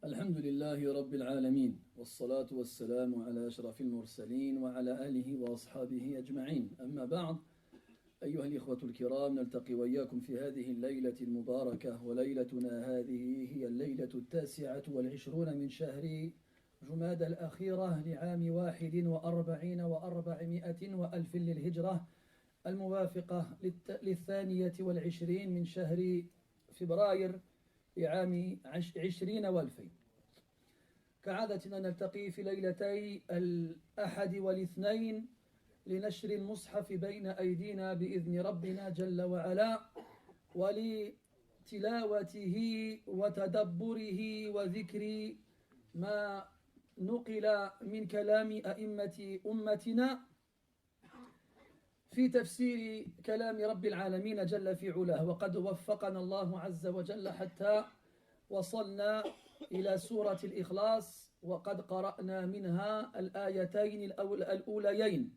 الحمد لله رب العالمين والصلاة والسلام على أشرف المرسلين وعلى آله وأصحابه أجمعين أما بعد أيها الإخوة الكرام نلتقي وإياكم في هذه الليلة المباركة وليلتنا هذه هي الليلة 29 من شهر جماد الأخيرة لعام 41 و400 وألف للهجرة الموافقة 22 من شهر فبراير لعام 20 والفين. كعادتنا نلتقي في ليلتي الأحد والاثنين لنشر المصحف بين أيدينا بإذن ربنا جل وعلا ولتلاوته وتدبره وذكر ما نقل من كلام أئمة أمتنا في تفسير كلام رب العالمين جل في علاه. وقد وفقنا الله عز وجل حتى وصلنا إلى سورة الإخلاص وقد قرأنا منها الآيتين الأوليين.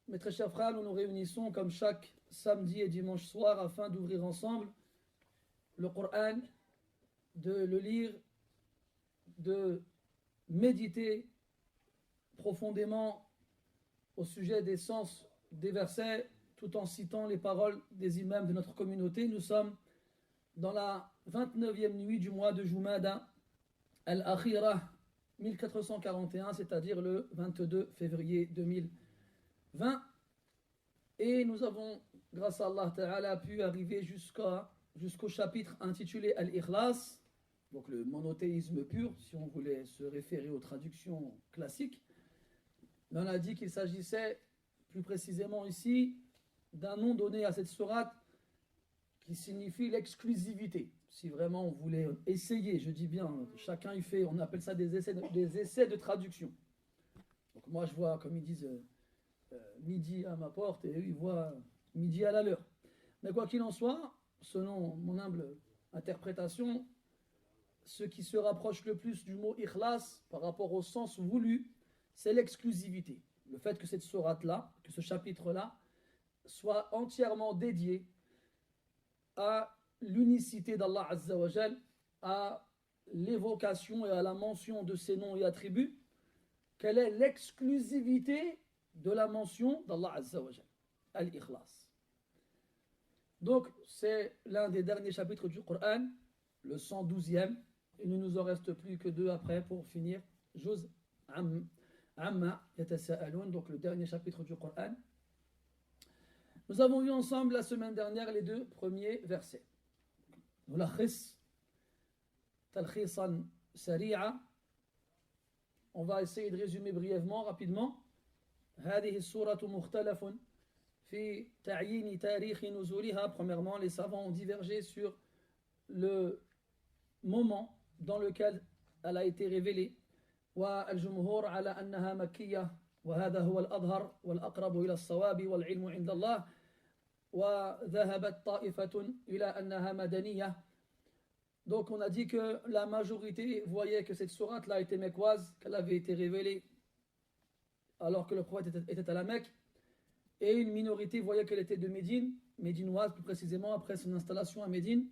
Mes très chers frères, nous nous réunissons comme chaque samedi et dimanche soir afin d'ouvrir ensemble le Coran, de le lire, de méditer profondément au sujet des sens des versets tout en citant les paroles des imams de notre communauté. Nous sommes dans la 29e nuit du mois de Jumada al-Akhira 1441, c'est-à-dire le 22 février 2020. Et nous avons, grâce à Allah Ta'ala, pu arriver jusqu'au chapitre intitulé Al-Ikhlas, donc le monothéisme pur, si on voulait se référer aux traductions classiques. Mais on a dit qu'il s'agissait plus précisément ici d'un nom donné à cette sourate qui signifie l'exclusivité. Si vraiment on voulait essayer, je dis bien, chacun y fait, on appelle ça des essais de traduction. Donc moi je vois, comme ils disent, midi à ma porte et eux ils voient midi à la leur. Mais quoi qu'il en soit, selon mon humble interprétation, ce qui se rapproche le plus du mot ikhlas par rapport au sens voulu, c'est l'exclusivité. Le fait que cette sourate-là, que ce chapitre-là, soit entièrement dédié à l'unicité d'Allah Azza wa Jal, à l'évocation et à la mention de ses noms et attributs. Quelle est l'exclusivité de la mention d'Allah Azza wa Jal? Al-Ikhlas. Donc, c'est l'un des derniers chapitres du Coran, le 112e. Il ne nous en reste plus que deux après pour finir. Juz Amma Yatasa'aloun, donc le dernier chapitre du Coran. Nous avons vu ensemble la semaine dernière les deux premiers versets. Mulakhis, talkhisan sari'a. On va essayer de résumer brièvement, rapidement. هذه السورة مختلف في تعيين تاريخ نزولها. Premièrement, les savants ont divergé sur le moment dans lequel elle a été révélée. والجمهور على أنها مكية وهذا هو الأظهر والأقرب إلى الصواب والعلم عند الله. وذهبت طائفة إلى أنها مدنية. Donc on a dit que la majorité voyait que cette sourate là était mecquoise, qu'elle avait été révélée alors que le prophète était à la Mecque, et une minorité voyait qu'elle était de Médine, médinoise plus précisément, après son installation à Médine.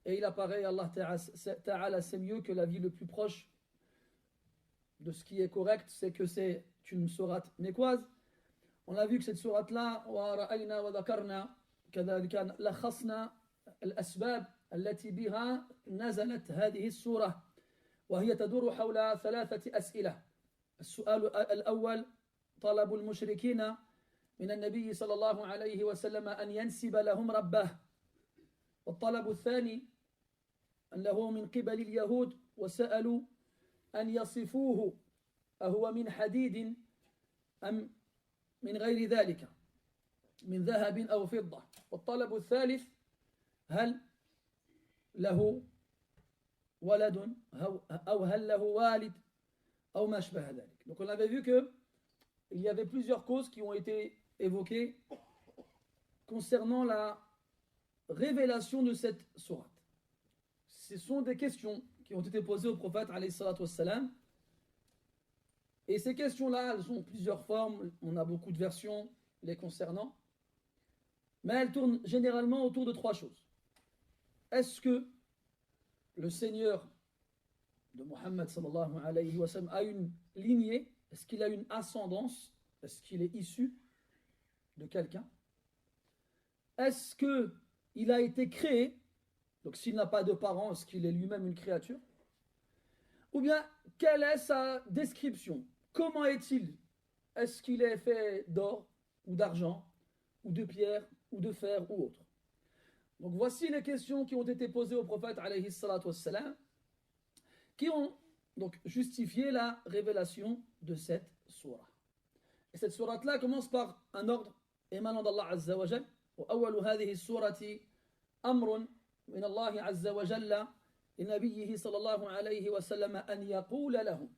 Et il apparaît, Allah Ta'ala sait mieux que l'avis le plus proche de ce qui est correct, c'est que c'est une sourate mecquoise. On a vu que cette sourate-là, وَرَأَيْنَا وَذَكَرْنَا كَذَلِكَ لَخَصْنَا الْأَسْبَابِ التي بها نزلت هذه السورة وهي تدور حول ثلاثة أسئلة. السؤال الأول طلب المشركين من النبي صلى الله عليه وسلم أن ينسب لهم ربه. والطلب الثاني أنه من قبل اليهود وسألوا أن يصفوه أهو من حديد أم من غير ذلك من ذهب أو فضة. والطلب الثالث هل له ولد أو هل له والد أو ما شبه ذلك. Donc on avait vu que il y avait plusieurs causes qui ont été évoquées concernant la révélation de cette sourate. Ce sont des questions qui ont été posées au prophète alayhi salatu wassalam. Et ces questions-là, elles ont plusieurs formes. On a beaucoup de versions les concernant. Mais elles tournent généralement autour de trois choses. Est-ce que le Seigneur de Muhammad sallallahu alayhi wa sallam a une lignée? Est-ce qu'il a une ascendance? Est-ce qu'il est issu de quelqu'un? Est-ce qu'il a été créé? Donc s'il n'a pas de parents, est-ce qu'il est lui-même une créature? Ou bien, quelle est sa description? Comment est-il? Est-ce qu'il est fait d'or ou d'argent, ou de pierre, ou de fer, ou autre? Donc voici les questions qui ont été posées au prophète alayhi salatu wassalam, qui ont donc justifié la révélation de cette sourate. Et cette sourate-là commence par un ordre émanant d'Allah Azza wa Jal. وأول هذه السورة أمر من الله عز وجل لنبيه صلى الله عليه وسلم أن يقول لهم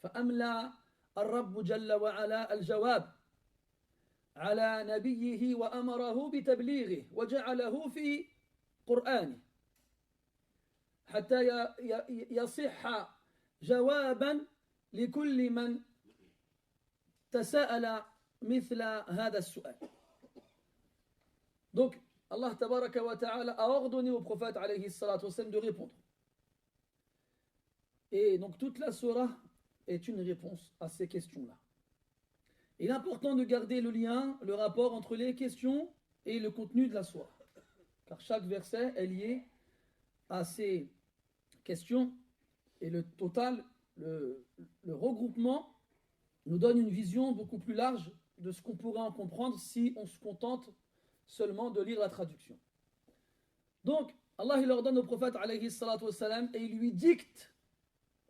فأملى الرب جل وعلا الجواب على نبيه وأمره بتبليغه وجعله في قرآنه حتى يصح جوابا لكل من تساءل مثل هذا السؤال. Donc, Allah tabaraka wa ta'ala a ordonné au prophète alayhi salatu wa sallam de répondre. Et donc, toute la surah est une réponse à ces questions-là. Il est important de garder le lien, le rapport entre les questions et le contenu de la surah. Car chaque verset est lié à ces questions et le total, le regroupement nous donne une vision beaucoup plus large de ce qu'on pourrait en comprendre si on se contente seulement de lire la traduction. Donc, Allah il ordonne au prophète alayhi salatu wassalam et il lui dicte,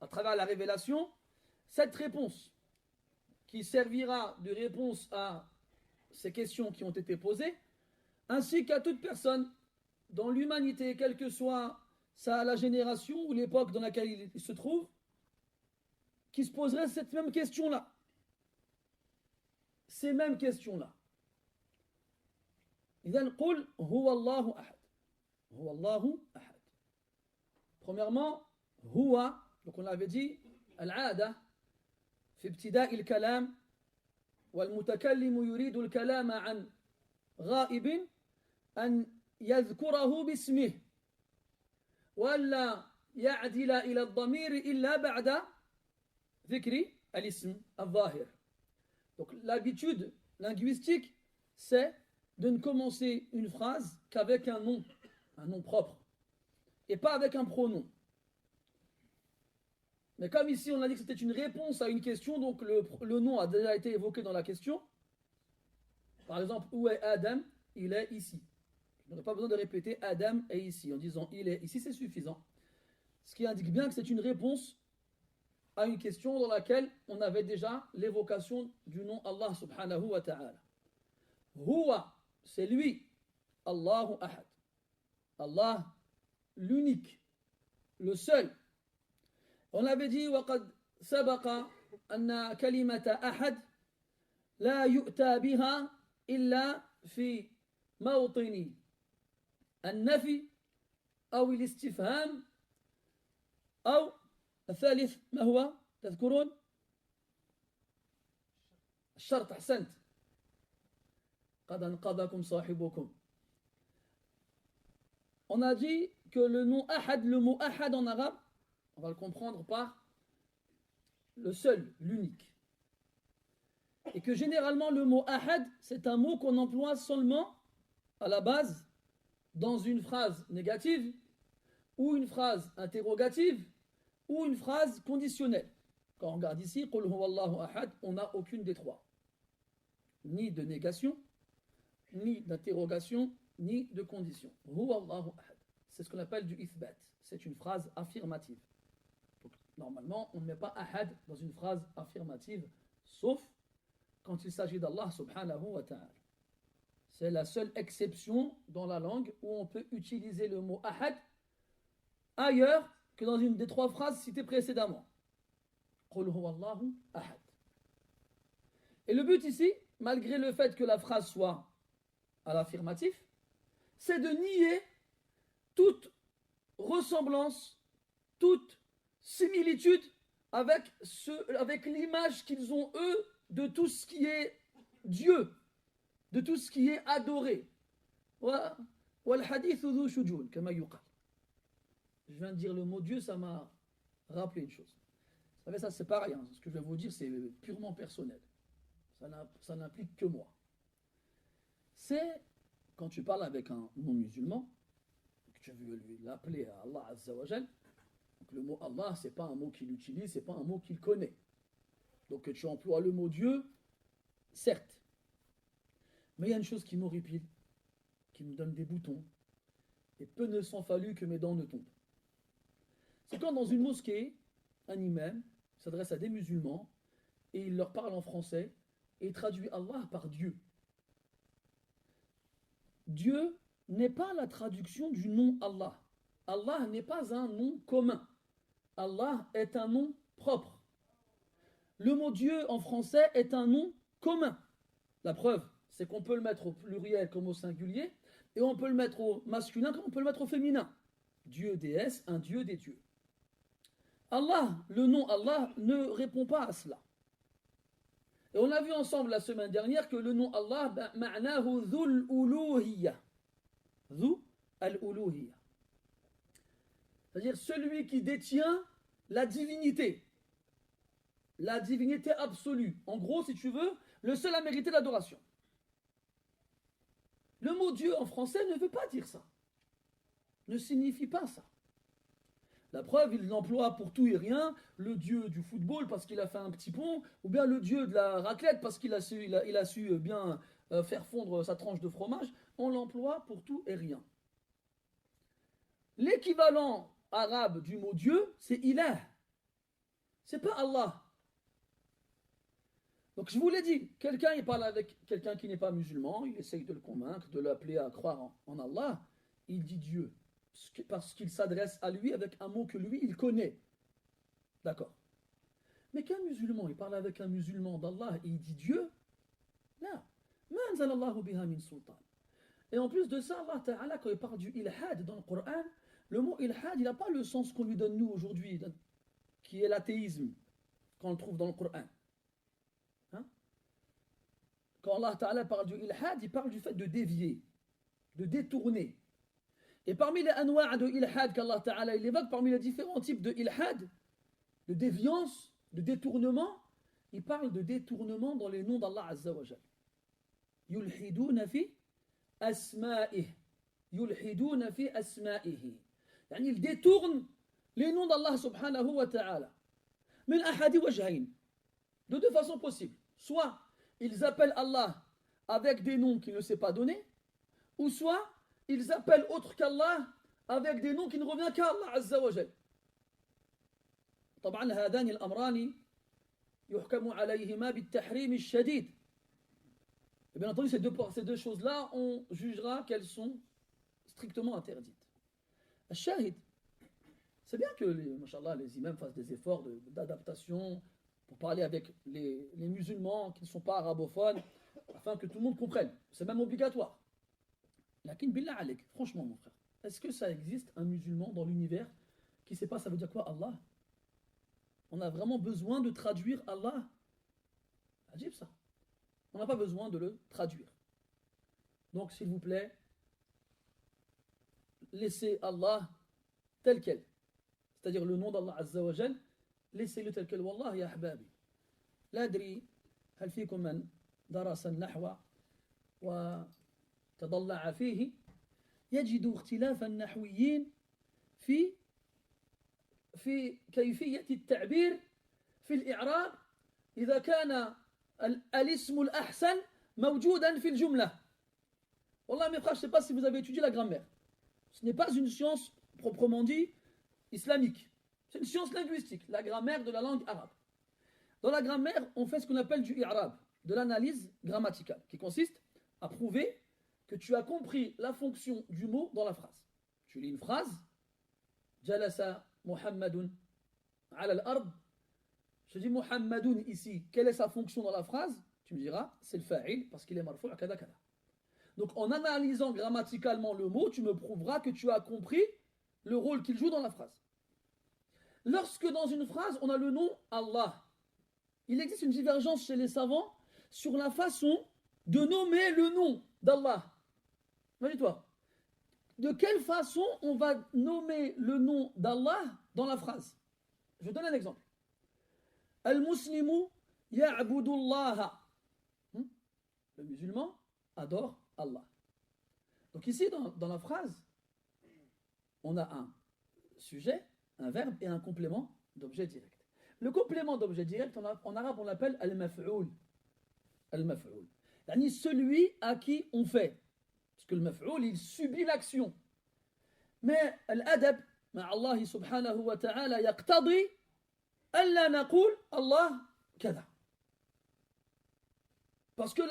à travers la révélation, cette réponse qui servira de réponse à ces questions qui ont été posées, ainsi qu'à toute personne dans l'humanité, quelle que soit la génération ou l'époque dans laquelle il se trouve, qui se poserait cette même question-là. Ces mêmes questions-là. إذن قل هو الله أحد. هو الله أحد. Premièrement, هو, donc on l'avait dit, العادة في ابتداء الكلام والمتكلم يريد الكلام عن غائب أن يذكره باسمه ولا يعدل إلى الضمير إلا بعد ذكر الاسم الظاهر. Donc l'habitude linguistique, c'est de ne commencer une phrase qu'avec un nom propre, et pas avec un pronom. Mais comme ici on a dit que c'était une réponse à une question, donc le nom a déjà été évoqué dans la question. Par exemple, où est Adam? Il est ici. Je n'aurai pas besoin de répéter Adam est ici. En disant il est ici, c'est suffisant. Ce qui indique bien que c'est une réponse à une question dans laquelle on avait déjà l'évocation du nom Allah subhanahu wa ta'ala. Huwa, c'est lui, Allahu Ahad. Allah, l'unique, le seul. On avait dit وقد سبق أن كلمة أحد لا يؤتى بها إلا في موطن النفي أو الاستفهام أو الثالث ما هو؟ تذكرون؟ الشرط. أحسنت. قد أنقذكم صاحبكم. On a dit que le nom ahad, le mot ahad en arabe, on va le comprendre par le seul, l'unique. Et que généralement le mot ahad, c'est un mot qu'on emploie seulement à la base dans une phrase négative ou une phrase interrogative ou une phrase conditionnelle. Quand on regarde ici, قُلْ هُوَ اللَّهُ أَحَدٌ, on n'a aucune des trois. Ni de négation, ni d'interrogation, ni de condition. هُوَ اللَّهُ أَحَدٌ. C'est ce qu'on appelle du ithbat. C'est une phrase affirmative. Donc, normalement, on ne met pas ahad dans une phrase affirmative, sauf quand il s'agit d'Allah subhanahu wa ta'ala. C'est la seule exception dans la langue où on peut utiliser le mot ahad ailleurs que dans une des trois phrases citées précédemment. قُلْ هُوَ اللَّهُ أَحَدٌ. Et le but ici, malgré le fait que la phrase soit à l'affirmatif, c'est de nier toute ressemblance, toute similitude avec l'image qu'ils ont eux de tout ce qui est Dieu, de tout ce qui est adoré. وَالْحَدِيثُ ذُو شُجُونٍ كَمَا يُقَالُ. Je viens de dire le mot Dieu, ça m'a rappelez une chose. Vous savez, ça c'est pareil, hein. Ce que je vais vous dire, c'est purement personnel. Ça n'implique que moi. C'est quand tu parles avec un non-musulman, que tu veux l'appeler à Allah Azza wa Jal, donc le mot Allah, c'est pas un mot qu'il utilise, c'est pas un mot qu'il connaît. Donc que tu emploies le mot Dieu, certes. Mais il y a une chose qui m'horripile, qui me donne des boutons, et peu ne s'en fallu que mes dents ne tombent. C'est quand dans une mosquée, un imam s'adresse à des musulmans, et il leur parle en français, et il traduit Allah par Dieu. Dieu n'est pas la traduction du nom Allah. Allah n'est pas un nom commun. Allah est un nom propre. Le mot Dieu en français est un nom commun. La preuve, c'est qu'on peut le mettre au pluriel comme au singulier, et on peut le mettre au masculin comme on peut le mettre au féminin. Dieu, déesse, un Dieu, des dieux. Allah, le nom Allah ne répond pas à cela. Et on a vu ensemble la semaine dernière que le nom Allah, ma'nahu dhul uluhiyya. Dhu al-uluhiyya. C'est-à-dire celui qui détient la divinité. La divinité absolue. En gros, si tu veux, le seul à mériter l'adoration. Le mot Dieu en français ne veut pas dire ça. Ne signifie pas ça. La preuve, il l'emploie pour tout et rien, le dieu du football parce qu'il a fait un petit pont, ou bien le dieu de la raclette parce qu'il a su bien faire fondre sa tranche de fromage. On l'emploie pour tout et rien. L'équivalent arabe du mot Dieu, c'est ilah. C'est pas Allah. Donc je vous l'ai dit, quelqu'un il parle avec quelqu'un qui n'est pas musulman, il essaye de le convaincre, de l'appeler à croire en Allah, il dit Dieu. Parce qu'il s'adresse à lui avec un mot que lui, il connaît. D'accord. Mais qu'un musulman, il parle avec un musulman d'Allah et il dit Dieu, là, et en plus de ça, Allah Ta'ala, quand il parle du ilhad dans le Coran, le mot ilhad, il n'a pas le sens qu'on lui donne nous aujourd'hui, qui est l'athéisme, qu'on le trouve dans le Coran. Hein? Quand Allah Ta'ala parle du ilhad, il parle du fait de dévier, de détourner. Et parmi les anwa' de ilhad qu'Allah Ta'ala évoque, parmi les différents types de ilhad, de déviance, de détournement, il parle de détournement dans les noms d'Allah Azza wa Jal. Yulhiduna fi asma'ih. Yulhiduna fi asma'ihi. Yani il détourne les noms d'Allah subhanahu wa ta'ala. Min ahadi wajhayn. De deux façons possibles. Soit ils appellent Allah avec des noms qu'il ne sait pas donner, ou soit ils appellent autre qu'Allah avec des noms qui ne reviennent qu'à Allah Azza wa Jal. طبعا هذان الأمران يحكم عليهما بالتحريم الشديد. Et bien entendu, ces deux choses-là, on jugera qu'elles sont strictement interdites. Al-Shahid, c'est bien que les imams fassent des efforts d'adaptation pour parler avec les musulmans qui ne sont pas arabophones, afin que tout le monde comprenne. C'est même obligatoire. Lakin billah alek, franchement mon frère, est-ce que ça existe un musulman dans l'univers qui ne sait pas ça veut dire quoi Allah? On a vraiment besoin de traduire Allah? Ajib ça. On n'a pas besoin de le traduire. Donc s'il vous plaît, laissez Allah tel quel. C'est-à-dire le nom d'Allah Azza wa Jal, laissez-le tel quel. Wallah ya ahbabi. La adri, hal fikum man darasa al-nahwa wa تضلع فيه يجد اختلاف النحويين في كيفية التعبير في الإعراب إذا كان الاسم الأحسن موجودا في الجملة. Wallah mes frères, je ne sais pas si vous avez étudié la grammaire. Ce n'est pas une science proprement dit islamique. C'est une science linguistique, la grammaire de la langue arabe. Dans la grammaire, on fait ce qu'on appelle du i'rab, de l'analyse grammaticale, qui consiste à prouver que tu as compris la fonction du mot dans la phrase. Tu lis une phrase, Jalasa Muhammadun ala al-ard. Je dis Muhammadun ici, quelle est sa fonction dans la phrase? Tu me diras, c'est le fa'il parce qu'il est marfou' kada kada. Donc en analysant grammaticalement le mot, tu me prouveras que tu as compris le rôle qu'il joue dans la phrase. Lorsque dans une phrase, on a le nom Allah, il existe une divergence chez les savants sur la façon de nommer le nom d'Allah. Imagine-toi, de quelle façon on va nommer le nom d'Allah dans la phrase? Je donne un exemple. Al-Muslimu ya'budu Allah. Le musulman adore Allah. Donc ici, dans la phrase, on a un sujet, un verbe et un complément d'objet direct. Le complément d'objet direct, en arabe, on l'appelle al-maf'oul. Al-maf'oul. C'est-à-dire celui à qui on fait. Parce que le maf'oul, il subit l'action. Mais l'adab, مع الله سبحانه وتعالى يقتضي ألا نقول الله كذا. Parce que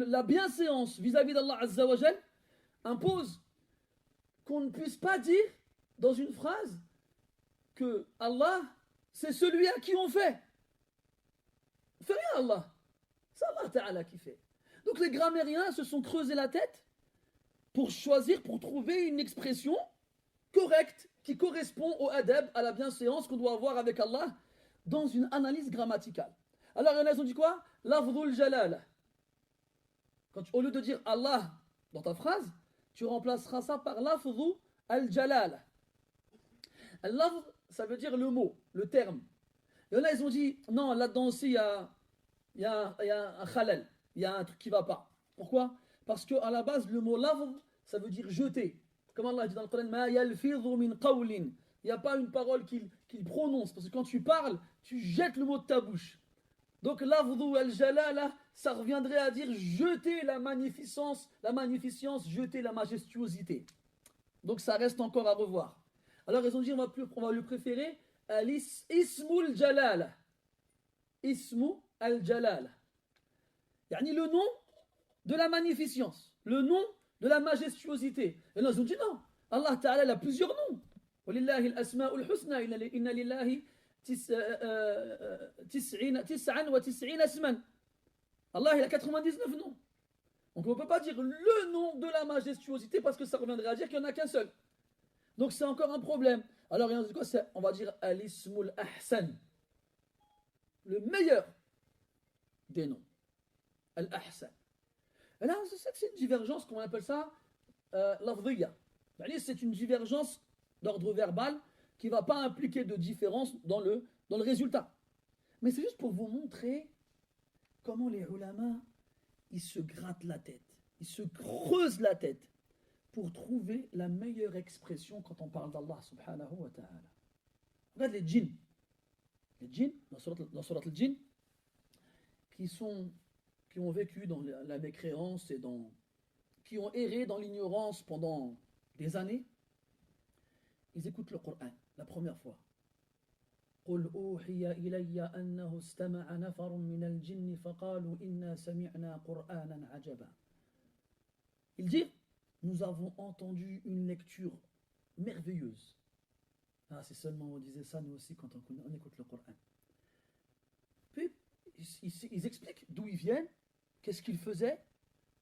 la bienséance vis-à-vis d'Allah Azza wa Jal impose qu'on ne puisse pas dire dans une phrase que Allah, c'est celui à qui on fait. On fait rien Allah. C'est Allah Ta'ala qui fait. Donc les grammairiens se sont creusés la tête pour choisir, pour trouver une expression correcte qui correspond au adab, à la bienséance qu'on doit avoir avec Allah dans une analyse grammaticale. Alors il y en a qui ont dit quoi? Lafdhul jalal. Au lieu de dire Allah dans ta phrase, tu remplaceras ça par lafdhu al-jalal. Al-lafdh, ça veut dire le mot, le terme. Et là, ils ont dit, non, là-dedans aussi, il y a un khalal, il y a un truc qui ne va pas. Pourquoi? Parce qu'à la base, le mot lafdh, ça veut dire jeter. Comme Allah dit dans le Coran, ma yalfidhu min qawlin. Il n'y a pas une parole qu'il prononce. Parce que quand tu parles, tu jettes le mot de ta bouche. Donc, lafdhu al-jalala, ça reviendrait à dire jeter la magnificence, jeter la majestuosité. Donc, ça reste encore à revoir. Alors, ils ont dit, on va lui préférer ismul jalala. Ismu al-jalala. Yani le nom de la magnificence. Le nom de la majestuosité. Et là, ils ont dit non. Allah Ta'ala a plusieurs noms. Walillahi al-asma'ul husna. Inna lillahi tis'an wa tis'in asman. Allah, il a 99 noms. Donc on ne peut pas dire le nom de la majestuosité parce que ça reviendrait à dire qu'il n'y en a qu'un seul. Donc c'est encore un problème. Alors on va dire al-ismul ahsan. Le meilleur des noms. Al-ahsan. Et là, c'est une divergence, comment on appelle ça? Lafdhiya. C'est une divergence d'ordre verbal qui ne va pas impliquer de différence dans le résultat. Mais c'est juste pour vous montrer comment les ulama, ils se grattent la tête, ils se creusent la tête pour trouver la meilleure expression quand on parle d'Allah subhanahu wa ta'ala. Regarde les djinns. Les djinns, dans surat al-djinn, qui ont vécu dans la mécréance et qui ont erré dans l'ignorance pendant des années, ils écoutent le Coran la première fois. قل أوحي إلي أنه استمع نفر من الجن فقالوا إنا سمعنا قرآنا عجبا. Ils disent, nous avons entendu une lecture merveilleuse. Ah, c'est seulement on disait ça nous aussi quand on écoute le Coran. Puis ils expliquent d'où ils viennent, qu'est-ce qu'ils faisaient.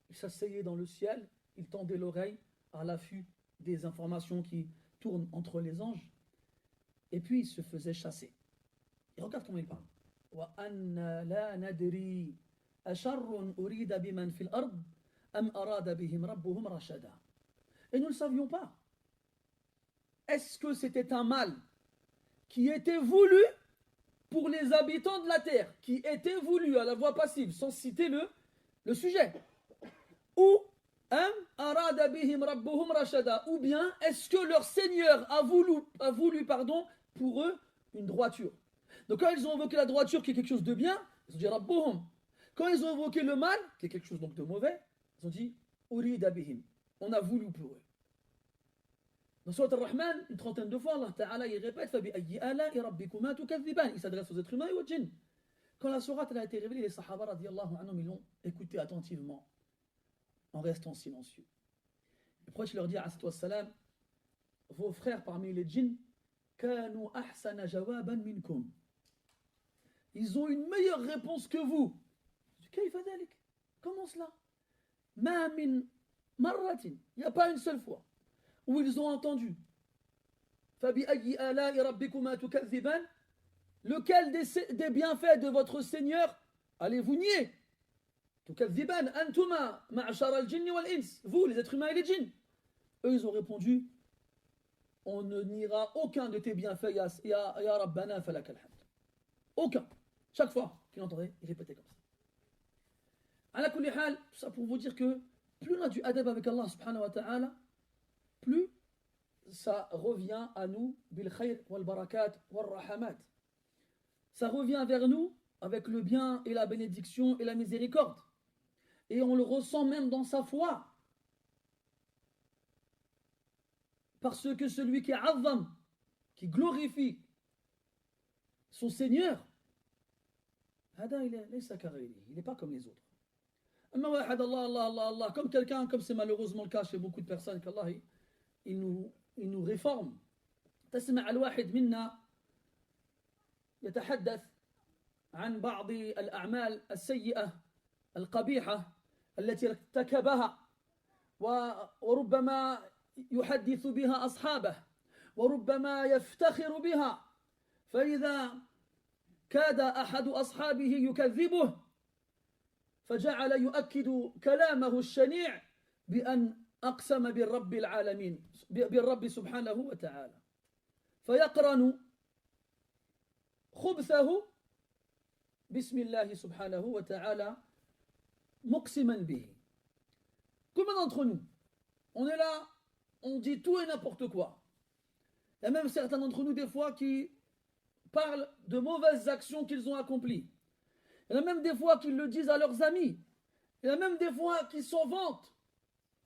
Ils s'asseyaient dans le ciel, ils tendaient l'oreille à l'affût des informations qui tournent entre les anges. Et puis ils se faisaient chasser. Et regarde comment ils parlent. وَأَنَّا لَا نَدْرِي أَشَرٌ أُرِيدَ بِمَنْ فِي الْأَرْضِ أَمْ أَرَادَ بِهِمْ رَبُّهُمْ رَشَدًا. Et nous ne savions pas. Est-ce que c'était un mal qui était voulu pour les habitants de la terre, qui était voulu à la voix passive, sans citer le sujet? Ou ou bien est-ce que leur Seigneur a voulu pour eux une droiture? Donc quand ils ont invoqué la droiture qui est quelque chose de bien, ils ont dit Rabbuhum. Quand ils ont invoqué le mal, qui est quelque chose donc de mauvais, ils ont dit Urida bihim. On a voulu pour eux. Dans Surat Ar-Rahman, une trentaine de fois, Allah Ta'ala il répète Fabi'ayyi ala'i rabbikuma tukadhiban. Il s'adresse aux êtres humains et aux djinns. Quand la sourate a été révélée, les Sahaba radiyallahu anhum, ils l'ont écouté attentivement, en restant silencieux. Le prophète leur dit salam, vos frères parmi les djinns, kanu ahsana jawaban minkum. Ils ont une meilleure réponse que vous. Comment cela? Ma min marratin. Il n'y a pas une seule fois où ils ont entendu. Fabi'ayyi ala'i rabbikuma tukadhiban. Lequel des bienfaits de votre Seigneur allez-vous nier? Tukadhiban antuma ma'ashara al-jinni wal-ins. Vous, les êtres humains et les djinns. Eux, ils ont répondu on ne niera aucun de tes bienfaits, ya Rabbana falakal hamd. Aucun. Chaque fois qu'il entendait, il répétait comme ça. Ala kulli hal, tout ça pour vous dire que plus on a du adab avec Allah subhanahu wa ta'ala, plus ça revient à nous bil khayr wal barakat wal rahamat. Ça revient vers nous avec le bien et la bénédiction et la miséricorde. Et on le ressent même dans sa foi. Parce que celui qui est azam, qui glorifie son Seigneur, il n'est pas comme les autres. Comme quelqu'un, comme c'est malheureusement le cas chez beaucoup de personnes, qu'Allah il nous réforme. تسمع الواحد منا يتحدث عن بعض الأعمال السيئة القبيحة التي ارتكبها وربما يحدث بها أصحابه وربما يفتخر بها فإذا كاد أحد أصحابه يكذبه فجعل يؤكد كلامه الشنيع بأن أقسم بالرب العالمين بالرب سبحانه وتعالى فيقرن خبثه بسم الله سبحانه وتعالى مقسما به. Combien d'entre nous, on est là, on dit tout et n'importe quoi. Il y a même certains d'entre nous des fois qui parlent de mauvaises actions qu'ils ont accomplies. Il y en a même des fois qui le disent à leurs amis. Il y en a même des fois qui s'en vantent.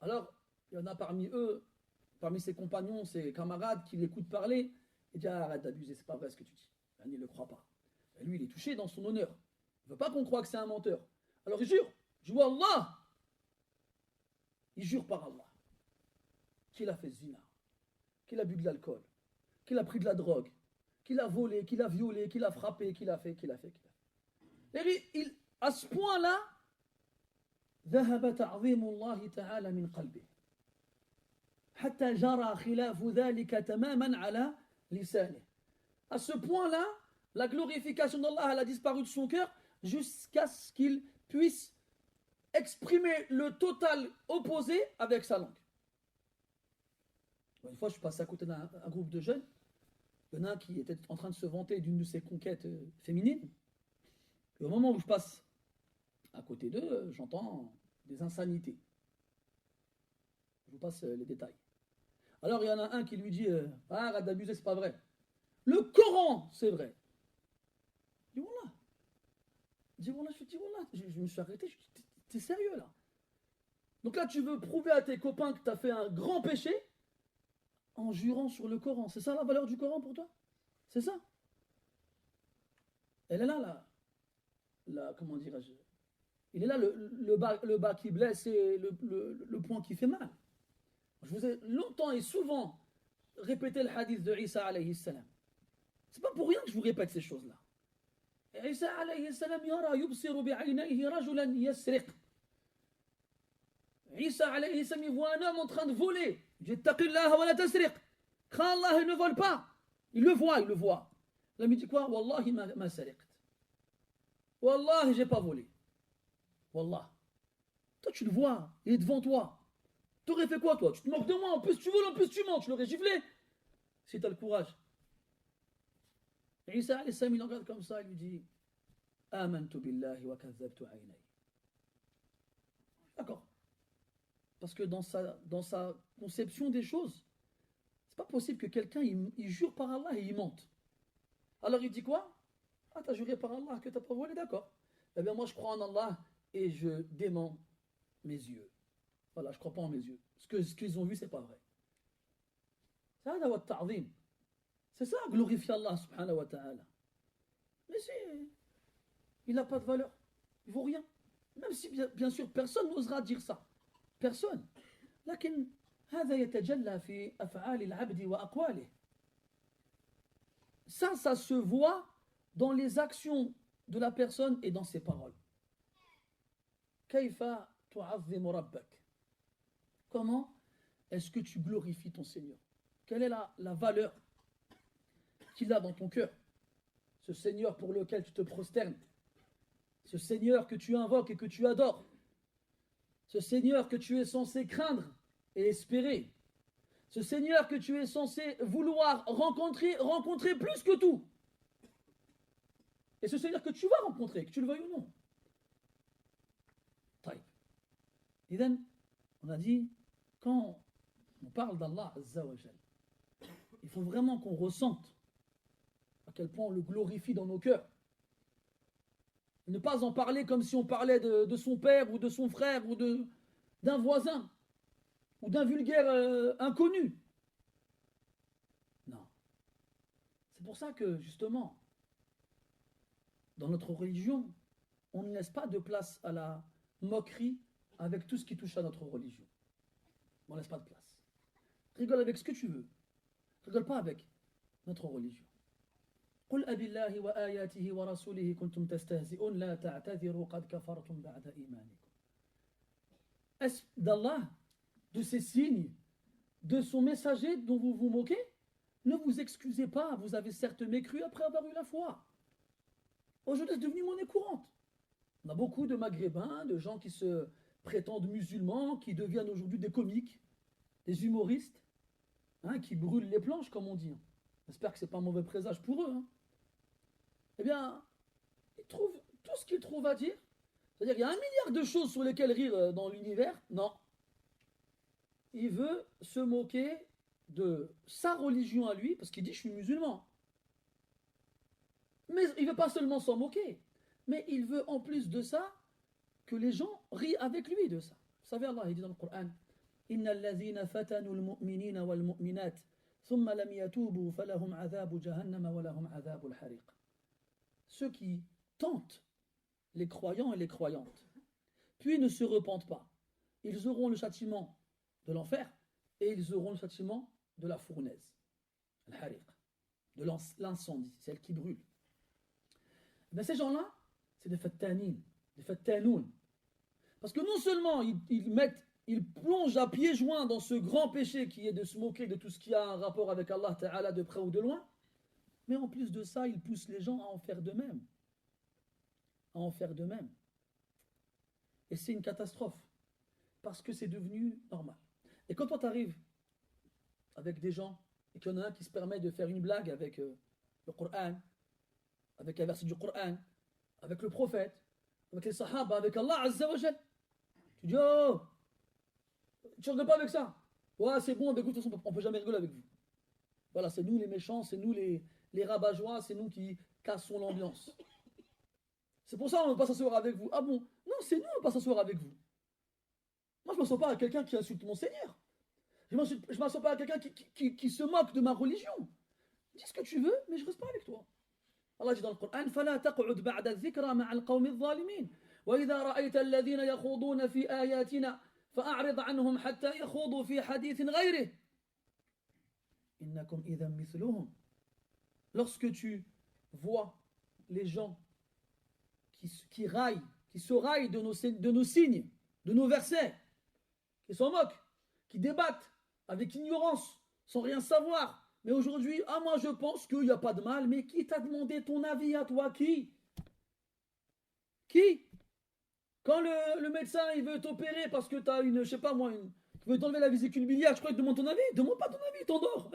Alors, il y en a parmi eux, parmi ses compagnons, ses camarades qui l'écoutent parler, et disent arrête d'abuser, c'est pas vrai ce que tu dis. Il ne le croit pas. Et lui, il est touché dans son honneur. Il ne veut pas qu'on croie que c'est un menteur. Alors il jure, je vois Allah. Il jure par Allah qu'il a fait zina, qu'il a bu de l'alcool, qu'il a pris de la drogue, qu'il a volé, qu'il a violé, qu'il a frappé, qu'il a fait. Et à ce point-là, ذهب تعظيم الله تعالى من قلبه حتى جرى خلاف ذلك تماما على لسانه. À ce point-là, la glorification d'Allah elle a disparu de son cœur jusqu'à ce qu'il puisse exprimer le total opposé avec sa langue. Une fois, je passe à côté d'un groupe de jeunes. Il y en a un qui était en train de se vanter d'une de ses conquêtes féminines. Et au moment où je passe à côté d'eux, j'entends des insanités. Je vous passe les détails. Alors il y en a un qui lui dit arrête d'abuser, c'est pas vrai. Le Coran, c'est vrai. Je dis voilà. Je me suis arrêté, je dis t'es sérieux là? Donc là tu veux prouver à tes copains que tu as fait un grand péché en jurant sur le Coran. C'est ça la valeur du Coran pour toi? C'est ça? Elle est là, comment dirais-je? Il est là le bas qui blesse et le point qui fait mal. Je vous ai longtemps et souvent répété le hadith de Isa alayhi salam. C'est pas pour rien que je vous répète ces choses-là. Isa alayhi salam yara yubsiru bi'aynayhi rajulan yasriq. Isa alayhi salam il voit un homme en train de voler. Il dit taqillah wa la tasriq. Crains Allah, il ne vole pas. Il le voit. L'homme dit quoi? Wallahi ma sariqt. Wallahi j'ai pas volé. Wallah. Toi tu le vois, il est devant toi. T'aurais fait quoi toi? Tu te moques de moi, en plus tu voles, en plus tu mens, tu l'aurais giflé. Si t'as le courage. Et Isa alayhi salam il regarde comme ça, il lui dit Amantu billahi wa kazzabtu aynay. D'accord. Parce que dans sa conception des choses, c'est pas possible que quelqu'un il jure par Allah et il mente. Alors il dit quoi? Ah t'as juré par Allah que t'as pas volé, d'accord. Eh bien moi je crois en Allah et je dément mes yeux. Voilà, je crois pas en mes yeux. Ce qu'ils ont vu, c'est pas vrai. C'est ça, glorifier Allah subhanahu wa ta'ala. Mais il n'a pas de valeur. Il vaut rien. Même si, bien sûr, personne n'osera dire ça. Personne. لكن هذا يتجلى في أفعال العبد وأقواله. Ça se voit dans les actions de la personne et dans ses paroles. كيف تعظم ربك? Comment est-ce que tu glorifies ton Seigneur? Quelle est la valeur qu'il a dans ton cœur? Ce Seigneur pour lequel tu te prosternes. Ce Seigneur que tu invoques et que tu adores. Ce Seigneur que tu es censé craindre et espérer. Ce Seigneur que tu es censé vouloir rencontrer plus que tout. Et ce Seigneur que tu vas rencontrer, que tu le veuilles ou non. Taïb. Idem, on a dit, quand on parle d'Allah Azza wa Jal, il faut vraiment qu'on ressente à quel point on le glorifie dans nos cœurs. Et ne pas en parler comme si on parlait de son père ou de son frère ou d'un voisin ou d'un vulgaire inconnu. Non. C'est pour ça que, justement, dans notre religion, on ne laisse pas de place à la moquerie avec tout ce qui touche à notre religion. On ne laisse pas de place. Rigole avec ce que tu veux. Rigole pas avec notre religion. قل أبي الله وآياته ورسوله كنتم تستهزئون لا تعتذروا قد كفرتم بعد إيمانكم. Est-ce d'Allah, de ses signes, de son messager dont vous vous moquez? Ne vous excusez pas, vous avez certes mécru après avoir eu la foi. Aujourd'hui, c'est devenu monnaie courante. On a beaucoup de maghrébins, de gens qui se prétendent musulmans, qui deviennent aujourd'hui des comiques, des humoristes, qui brûlent les planches, comme on dit. J'espère que ce n'est pas un mauvais présage pour eux. Eh bien, ils trouvent tout ce qu'ils trouvent à dire. C'est-à-dire qu'il y a 1 milliard de choses sur lesquelles rire dans l'univers. Non. Il veut se moquer de sa religion à lui, parce qu'il dit « je suis musulman ». Mais il ne veut pas seulement s'en moquer, mais il veut en plus de ça que les gens rient avec lui de ça. Vous savez, Allah il dit dans le Coran « Inna allazina fatanu al-mu'minina wal-mu'minat thumma lam yatubu falahum adhabu jahannama wa lahum adhabu al-hariq » Ceux qui tentent les croyants et les croyantes, puis ne se repentent pas, ils auront le châtiment de l'enfer et ils auront le châtiment de la fournaise, al-hariq, de l'incendie, celle qui brûle. Ben ces gens-là, c'est des fattanin, des fattanoun. Parce que non seulement ils plongent à pieds joints dans ce grand péché qui est de se moquer de tout ce qui a un rapport avec Allah Ta'ala de près ou de loin, mais en plus de ça, ils poussent les gens à en faire de même. À en faire de même. Et c'est une catastrophe. Parce que c'est devenu normal. Et quand toi t'arrives avec des gens, et qu'il y en a un qui se permet de faire une blague avec le Coran, avec un verset du Coran, avec le prophète, avec les sahaba, avec Allah Azza wa Jal, tu dis oh, tu rigoles pas avec ça. Ouais, c'est bon, écoute, de toute façon, on peut jamais rigoler avec vous. Voilà, c'est nous les méchants, c'est nous les rabat-joie, c'est nous qui cassons l'ambiance. C'est pour ça qu'on ne veut pas s'asseoir avec vous. Ah bon? Non, c'est nous, on ne veut pas s'asseoir avec vous. Moi, je ne m'assois pas à quelqu'un qui insulte mon Seigneur. Je ne m'assois pas à quelqu'un qui se moque de ma religion. Dis ce que tu veux, mais je ne reste pas avec toi. Allah dit dans le Coran فَلَا تَقْعُدْ بَعْدَ الذِّكْرَى مَعَ الْقَوْمِ الظَّالِمِينَ وَإِذَا رَأَيْتَ الَّذِينَ يَخُوضُونَ فِي آيَاتِنَا فَأَعْرِضْ عَنْهُمْ حَتَّى يَخُوضُوا فِي حَدِيثٍ غَيْرِهِ إِنَّكُمْ إِذًا مِثْلُهُمْ. Lorsque tu vois les gens qui raillent, qui se raillent de nos signes, de nos versets, qui s'en moquent, qui débattent avec ignorance, sans rien savoir. Mais aujourd'hui, moi je pense qu'il n'y a pas de mal, mais qui t'a demandé ton avis à toi? Qui? Quand le médecin il veut t'opérer parce que tu as une, je sais pas moi, qui veut t'enlever la vésicule biliaire, je crois qu'il te demande ton avis. Demande pas ton avis, t'endors.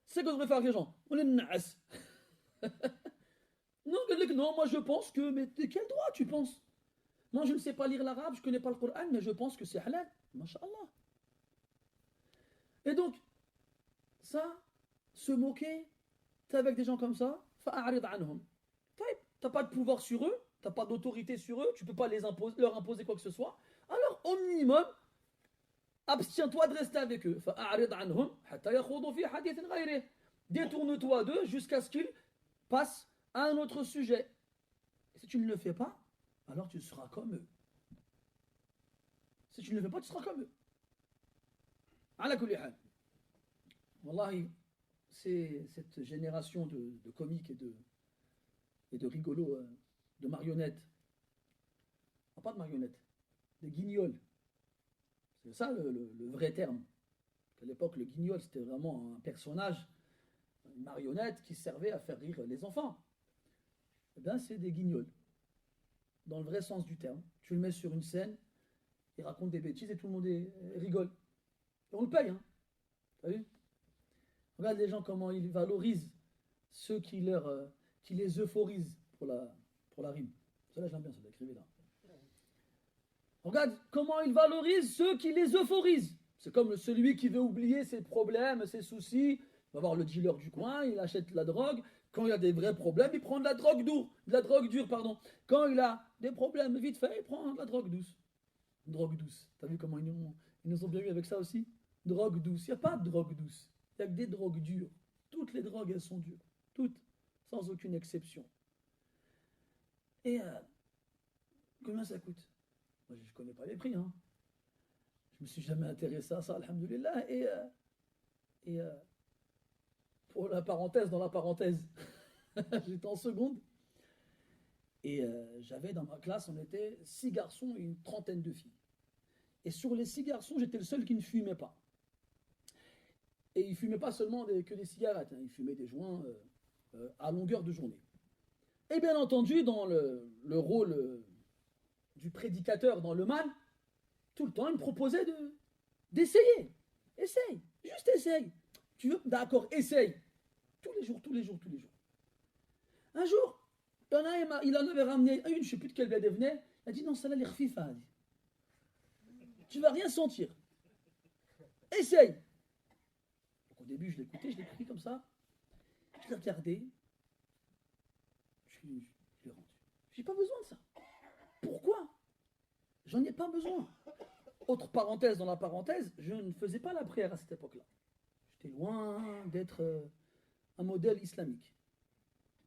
C'est ce qu'on devrait faire avec les gens. On est naas. Non, moi je pense que. Mais de quel droit tu penses? Moi je ne sais pas lire l'arabe, je ne connais pas le Coran, mais je pense que c'est halal. Masha'Allah. Et donc, ça, se moquer, t'es avec des gens comme ça, fa'arid anhum. T'as pas de pouvoir sur eux, t'as pas d'autorité sur eux, tu peux pas leur imposer quoi que ce soit. Alors, au minimum, abstiens-toi de rester avec eux. Fa'arid anhum, hatta yakhudu fi hadithin ghayrih. Détourne-toi d'eux jusqu'à ce qu'ils passent à un autre sujet. Et si tu ne le fais pas, alors tu seras comme eux. Si tu ne le fais pas, tu seras comme eux. Ala kulli hal. Wallahi, c'est cette génération de comiques et de rigolos, de marionnettes. Pas de marionnettes, des guignols. C'est ça le vrai terme. À l'époque, le guignol, c'était vraiment un personnage, une marionnette qui servait à faire rire les enfants. Eh bien, c'est des guignols. Dans le vrai sens du terme. Tu le mets sur une scène, il raconte des bêtises et tout le monde rigole. Et on le paye, hein. T'as vu? Regarde les gens comment ils valorisent ceux qui les euphorisent pour la rime. Celle-là, j'aime bien, ça l'écrivez là. Regarde comment ils valorisent ceux qui les euphorisent. C'est comme celui qui veut oublier ses problèmes, ses soucis. Il va voir le dealer du coin, il achète de la drogue. Quand il a des vrais problèmes, il prend de la drogue dure, pardon. Quand il a des problèmes vite fait, il prend de la drogue douce. Drogue douce. T'as vu comment ils nous ont bien eu avec ça aussi? Drogue douce. Il n'y a pas de drogue douce. Il n'y a que des drogues dures. Toutes les drogues, elles sont dures. Toutes. Sans aucune exception. Et combien ça coûte? Moi, je ne connais pas les prix. Hein. Je ne me suis jamais intéressé à ça, alhamdoulilah. Et pour la parenthèse, dans la parenthèse, j'étais en seconde. Et j'avais dans ma classe, on était 6 garçons et une trentaine de filles. Et sur les 6 garçons, j'étais le seul qui ne fumait pas. Et ils ne fumaient pas seulement que des cigarettes, hein, ils fumaient des joints à longueur de journée. Et bien entendu, dans le rôle du prédicateur dans le mal, tout le temps, il me proposait d'essayer. Essaye, juste essaye. Tu veux? D'accord, essaye. Tous les jours. Un jour, il en avait ramené une, je ne sais plus de quelle bled elle venait. Il a dit non, celle-là, elle est refifa. Tu vas rien sentir. Essaye. Donc, au début, je l'écoutais, je l'ai pris comme ça. Je l'ai regardé. Je l'ai rendu. J'ai pas besoin de ça. Pourquoi? J'en ai pas besoin. Autre parenthèse dans la parenthèse, je ne faisais pas la prière à cette époque-là. J'étais loin d'être un modèle islamique.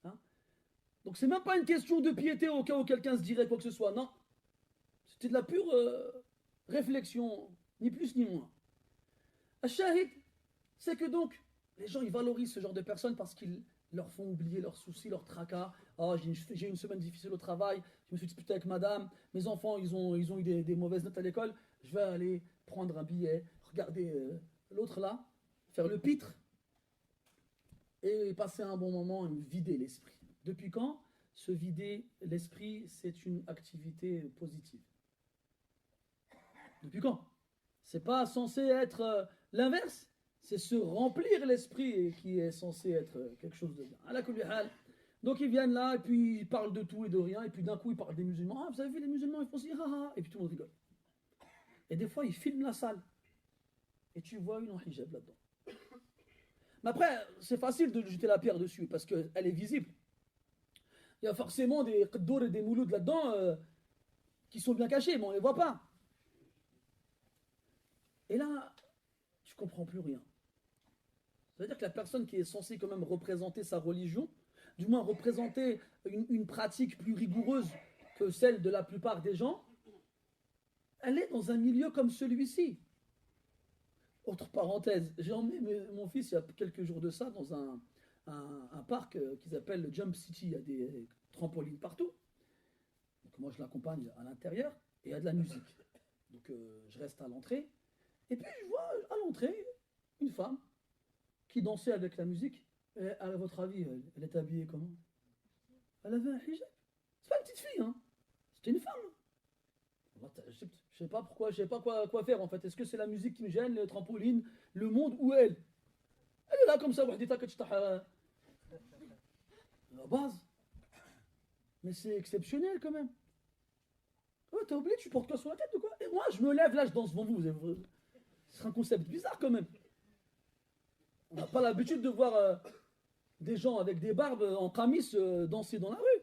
Hein? Donc c'est même pas une question de piété au cas où quelqu'un se dirait quoi que ce soit. Non. C'était de la pure réflexion, ni plus ni moins. Al-Shahid, c'est que donc, les gens ils valorisent ce genre de personnes parce qu'ils leur font oublier leurs soucis, leurs tracas. Oh, j'ai une semaine difficile au travail, je me suis disputé avec madame, mes enfants ils ont eu des mauvaises notes à l'école, je vais aller prendre un billet, regarder l'autre là, faire le pitre et passer un bon moment et me vider l'esprit. Depuis quand se vider l'esprit, c'est une activité positive? Depuis quand? C'est pas censé être l'inverse. C'est se remplir l'esprit qui est censé être quelque chose de bien. Donc ils viennent là et puis ils parlent de tout et de rien et puis d'un coup ils parlent des musulmans. Ah, vous avez vu les musulmans, ils font ci, et puis tout le monde rigole. Et des fois ils filment la salle et tu vois une en hijab là-dedans. Mais après c'est facile de jeter la pierre dessus parce qu'elle est visible. Il y a forcément des qaddour et des moulouds là-dedans qui sont bien cachés mais on ne les voit pas. Et là tu comprends plus rien. C'est-à-dire que la personne qui est censée quand même représenter sa religion, du moins représenter une pratique plus rigoureuse que celle de la plupart des gens, elle est dans un milieu comme celui-ci. Autre parenthèse, j'ai emmené mon fils il y a quelques jours de ça dans un parc qui s'appelle le Jump City. Il y a des trampolines partout. Donc moi je l'accompagne à l'intérieur et il y a de la musique. Donc je reste à l'entrée. Et puis je vois à l'entrée une femme qui dansait avec la musique. Et à votre avis, elle est habillée comment? Elle avait un hijab. C'est pas une petite fille, hein. C'était une femme. Je sais pas pourquoi, je sais pas quoi faire en fait. Est-ce que c'est la musique qui me gêne, le trampoline, le monde ou elle? Elle est là comme ça, la base. Mais c'est exceptionnel quand même. Oh, t'as oublié, tu portes quoi sur la tête ou quoi? Et moi, je me lève là, je danse devant vous. Ce serait un concept bizarre quand même. On n'a pas l'habitude de voir des gens avec des barbes en camis danser dans la rue.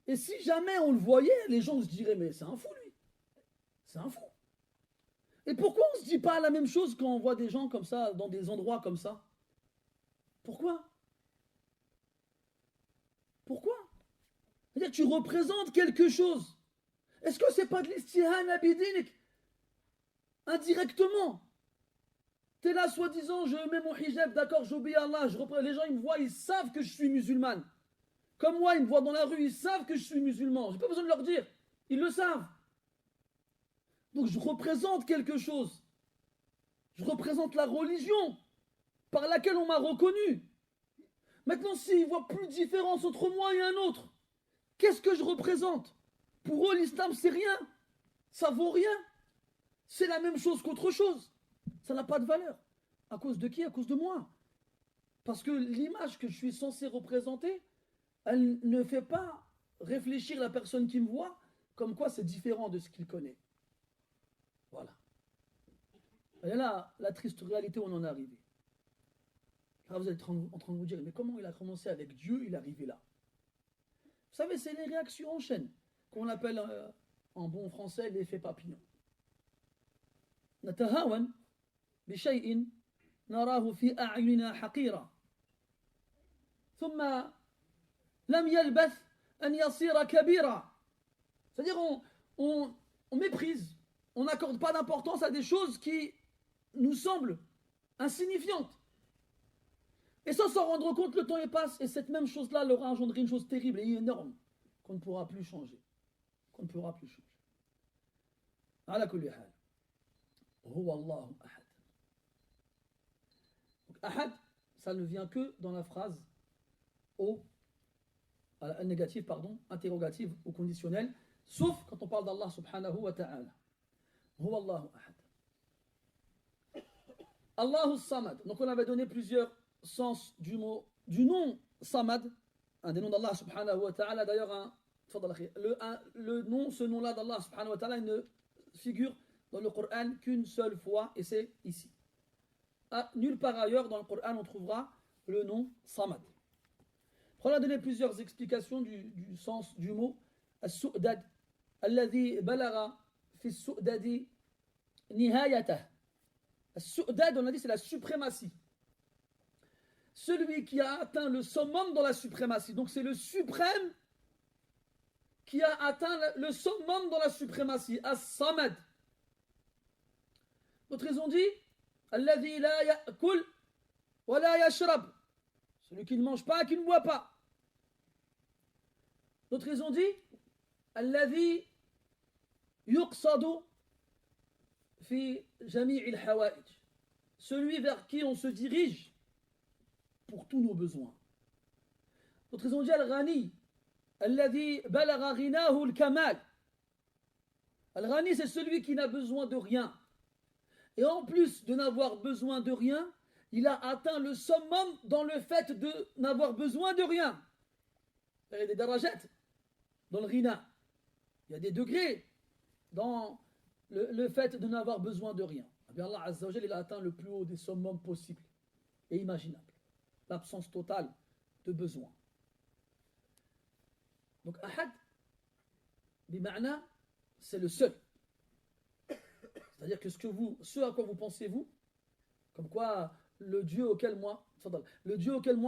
Et si jamais on le voyait, les gens se diraient mais c'est un fou lui. C'est un fou. Et pourquoi on ne se dit pas la même chose quand on voit des gens comme ça, dans des endroits comme ça? Pourquoi? Pourquoi? C'est-à-dire que tu représentes quelque chose. Est-ce que c'est pas de l'istihana bidinik? Indirectement. T'es là, soi-disant, je mets mon hijab, d'accord, j'obéis à Allah, les gens, ils me voient, ils savent que je suis musulmane. Comme moi, ils me voient dans la rue, ils savent que je suis musulman. J'ai pas besoin de leur dire, ils le savent. Donc je représente quelque chose. Je représente la religion par laquelle on m'a reconnu. Maintenant, s'ils voient plus de différence entre moi et un autre, qu'est-ce que je représente? Pour eux, l'islam, c'est rien. Ça vaut rien. C'est la même chose qu'autre chose. Ça n'a pas de valeur. À cause de qui? À cause de moi. Parce que l'image que je suis censé représenter, elle ne fait pas réfléchir la personne qui me voit comme quoi c'est différent de ce qu'il connaît. Voilà. Et là, la triste réalité où on en est arrivé. Là, vous êtes en train de vous dire, mais comment il a commencé avec Dieu, il est arrivé là? Vous savez, c'est les réactions en chaîne, qu'on appelle en bon français l'effet papillon. نتهاون بشيء نراه في أعيننا حقيرا ثم لم يلبث أن يصير كبيرا. C'est-à-dire on méprise, on n'accorde pas d'importance à des choses qui nous semblent insignifiantes. Et sans s'en rendre compte, le temps y passe et cette même chose-là leur a engendré une chose terrible et énorme qu'on ne pourra plus changer. Qu'on ne pourra plus changer. على كل حال هو الله أحد. Donc أحد, ça ne vient que dans la phrase au négatif, pardon, interrogative ou conditionnelle, sauf quand on parle d'Allah subhanahu wa ta'ala. هو الله أحد. Allahu Samad. Donc on avait donné plusieurs sens du nom Samad, un des noms d'Allah subhanahu wa ta'ala. D'ailleurs, le nom, ce nom-là d'Allah subhanahu wa ta'ala, il ne figure dans le Coran qu'une seule fois, et c'est ici. Nulle part ailleurs dans le Coran on trouvera le nom Samad. On a donné plusieurs explications du sens du mot As-Su'dad, alladhi balagha fi as-Su'dadi nihayatah. As-Su'dad, on a dit, c'est la suprématie. Celui qui a atteint le summum dans la suprématie. Donc c'est le suprême qui a atteint le summum dans la suprématie. As-Samad. D'autres ils ont dit Alladhi la ya'kul wa la yashrab. Celui qui ne mange pas, qui ne boit pas. D'autres ils ont dit Alladhi yuqsadu fi jami'il hawa'ij. Celui vers qui on se dirige pour tous nos besoins. D'autres ils ont dit Al-Ghani. Alladhi balagha ghinahu al-kamal. Al-Ghani, c'est celui qui n'a besoin de rien. Et en plus de n'avoir besoin de rien, il a atteint le summum dans le fait de n'avoir besoin de rien. Il y a des darajat dans le ghina. Il y a des degrés dans le fait de n'avoir besoin de rien. Et Allah Azza wa Jalla, il a atteint le plus haut des summums possibles et imaginables. L'absence totale de besoin. Donc Ahad, bima'na, c'est le seul. C'est-à-dire que ce à quoi vous pensez vous, comme quoi le Dieu auquel moi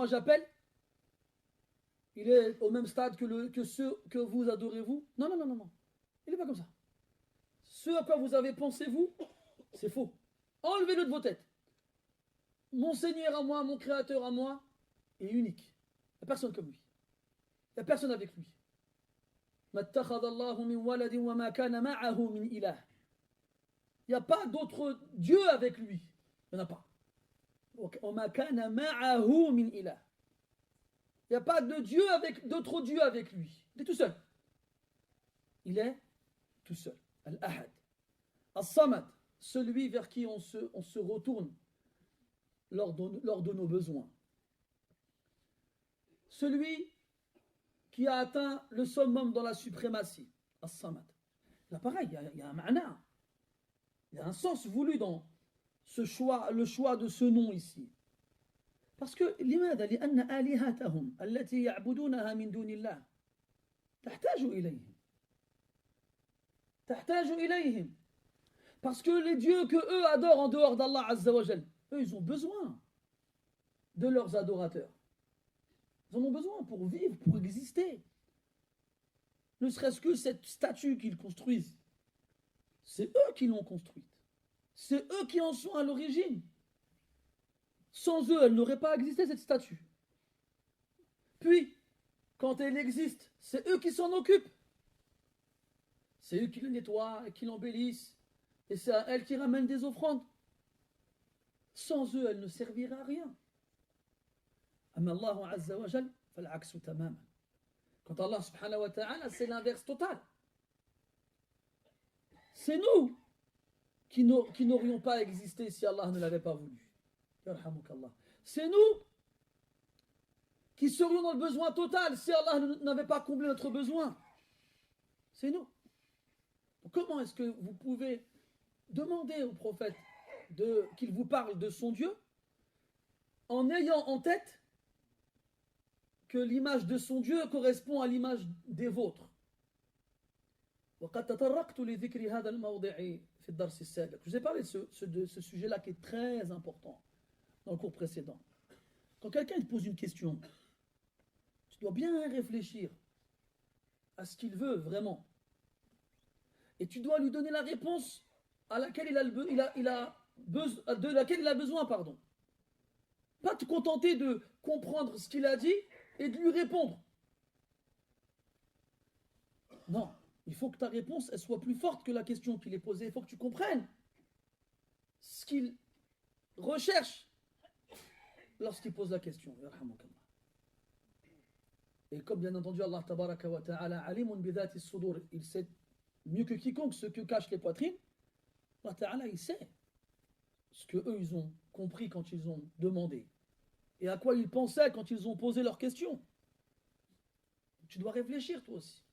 j'appelle, il est au même stade que ceux que vous adorez vous. Non. Il n'est pas comme ça. Ce à quoi vous avez pensé vous, c'est faux. Enlevez-le de vos têtes. Mon Seigneur à moi, mon Créateur à moi, est unique. Il n'y a personne comme lui. Il n'y a personne avec lui. ما اتخذ الله من ولد وما كان معه من إله. Il n'y a pas d'autre Dieu avec lui. Il n'y en a pas. وما كان معه من إله. Il n'y a pas d'autre Dieu avec lui. Il est tout seul. Il est tout seul. Al-Ahad. As-Samad. Celui vers qui on se retourne lors de nos besoins. Celui qui a atteint le summum dans la suprématie. As-Samad. Là pareil, il y a un ma'na. Il y a un sens voulu dans le choix de ce nom ici. Parce que لماذا؟ لأن آلهتهم التي يعبدونها من دون الله تحتاج إليهم. Parce que les dieux que eux adorent en dehors d'Allah Azza wa Jal, eux ils ont besoin de leurs adorateurs. Ils en ont besoin pour vivre, pour exister. Ne serait-ce que cette statue qu'ils construisent, c'est eux qui l'ont construite. C'est eux qui en sont à l'origine. Sans eux, elle n'aurait pas existé, cette statue. Puis, quand elle existe, c'est eux qui s'en occupent. C'est eux qui le nettoient et qui l'embellissent. Et c'est à elles qui ramènent des offrandes. Sans eux, elle ne servirait à rien. أما الله عز وجل فالعكس تماما. Quant à Allah subhanahu wa ta'ala, c'est l'inverse total. C'est nous qui n'aurions pas existé si Allah ne l'avait pas voulu. Yarhamukallah. C'est nous qui serions dans le besoin total si Allah n'avait pas comblé notre besoin. C'est nous. Donc comment est-ce que vous pouvez demander au prophète qu'il vous parle de son Dieu en ayant en tête que l'image de son Dieu correspond à l'image des vôtres? وقد تطرقت لذكر هذا الموضع في الدرس السابق. Je vous ai parlé de ce sujet-là qui est très important dans le cours précédent. Quand quelqu'un te pose une question, tu dois bien réfléchir à ce qu'il veut vraiment. Et tu dois lui donner la réponse à laquelle de laquelle il a besoin, pardon. Pas te contenter de comprendre ce qu'il a dit et de lui répondre. Non, il faut que ta réponse elle soit plus forte que la question qu'il est posée. Il faut que tu comprennes ce qu'il recherche lorsqu'il pose la question. Et comme bien entendu Allah tabaraka wa ta'ala alimun bidhati sudur, il sait mieux que quiconque ce que cachent les poitrines. Allah ta'ala il sait ce que eux ils ont compris quand ils ont demandé et à quoi ils pensaient quand ils ont posé leurs questions. Tu dois réfléchir toi aussi.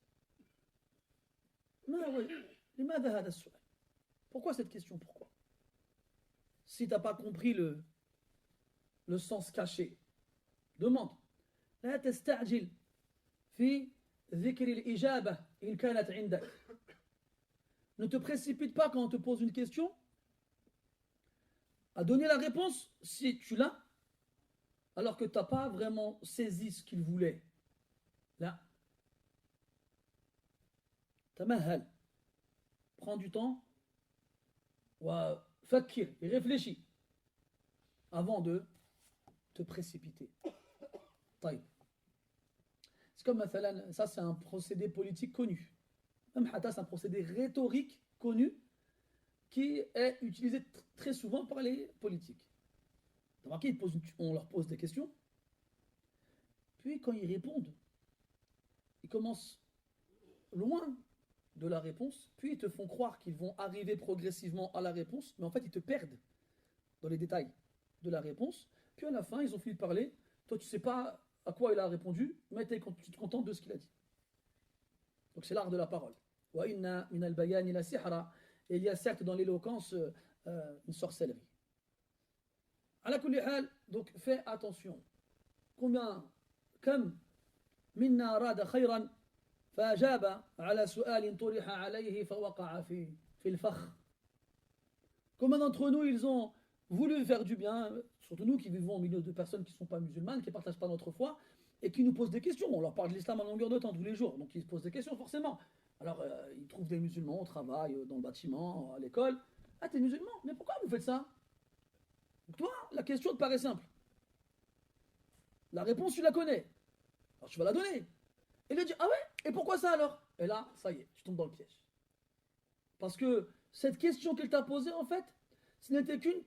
Pourquoi cette question? Pourquoi? Si tu n'as pas compris le sens caché, demande. لا تستعجل في ذكر الإجابة إن كانت عندك. Ne te précipite pas quand on te pose une question à donner la réponse si tu l'as, alors que tu n'as pas vraiment saisi ce qu'il voulait. Là, tamahal. Prends du temps, fakir, et réfléchis avant de te précipiter. طيب. C'est comme ça c'est un procédé politique connu. Même Hatta, c'est un procédé rhétorique connu qui est utilisé très souvent par les politiques. Remarquez, on leur pose des questions, puis quand ils répondent, ils commencent loin de la réponse, puis ils te font croire qu'ils vont arriver progressivement à la réponse, mais en fait ils te perdent dans les détails de la réponse, puis à la fin ils ont fini de parler, toi tu ne sais pas à quoi il a répondu, mais tu te contentes de ce qu'il a dit. Donc c'est l'art de la parole. Et il y a certes dans l'éloquence une sorcellerie. Donc fais attention. Combien كم منا أراد خيرا فأجاب على سؤال طرح عليه فوقع في الفخ. Combien d'entre nous ils ont voulu faire du bien, surtout nous qui vivons au milieu de personnes qui ne sont pas musulmanes, qui ne partagent pas notre foi et qui nous posent des questions. On leur parle de l'islam à longueur de temps tous les jours, donc ils se posent des questions forcément. Alors ils trouvent des musulmans au travail, dans le bâtiment, à l'école. Ah, t'es musulman, mais pourquoi vous faites ça? Donc toi, la question te paraît simple. La réponse, tu la connais. Alors tu vas la donner. Et il lui dit, ah ouais? Et pourquoi ça alors? Et là, ça y est, tu tombes dans le piège. Parce que cette question qu'il t'a posée, en fait, ce n'était qu'une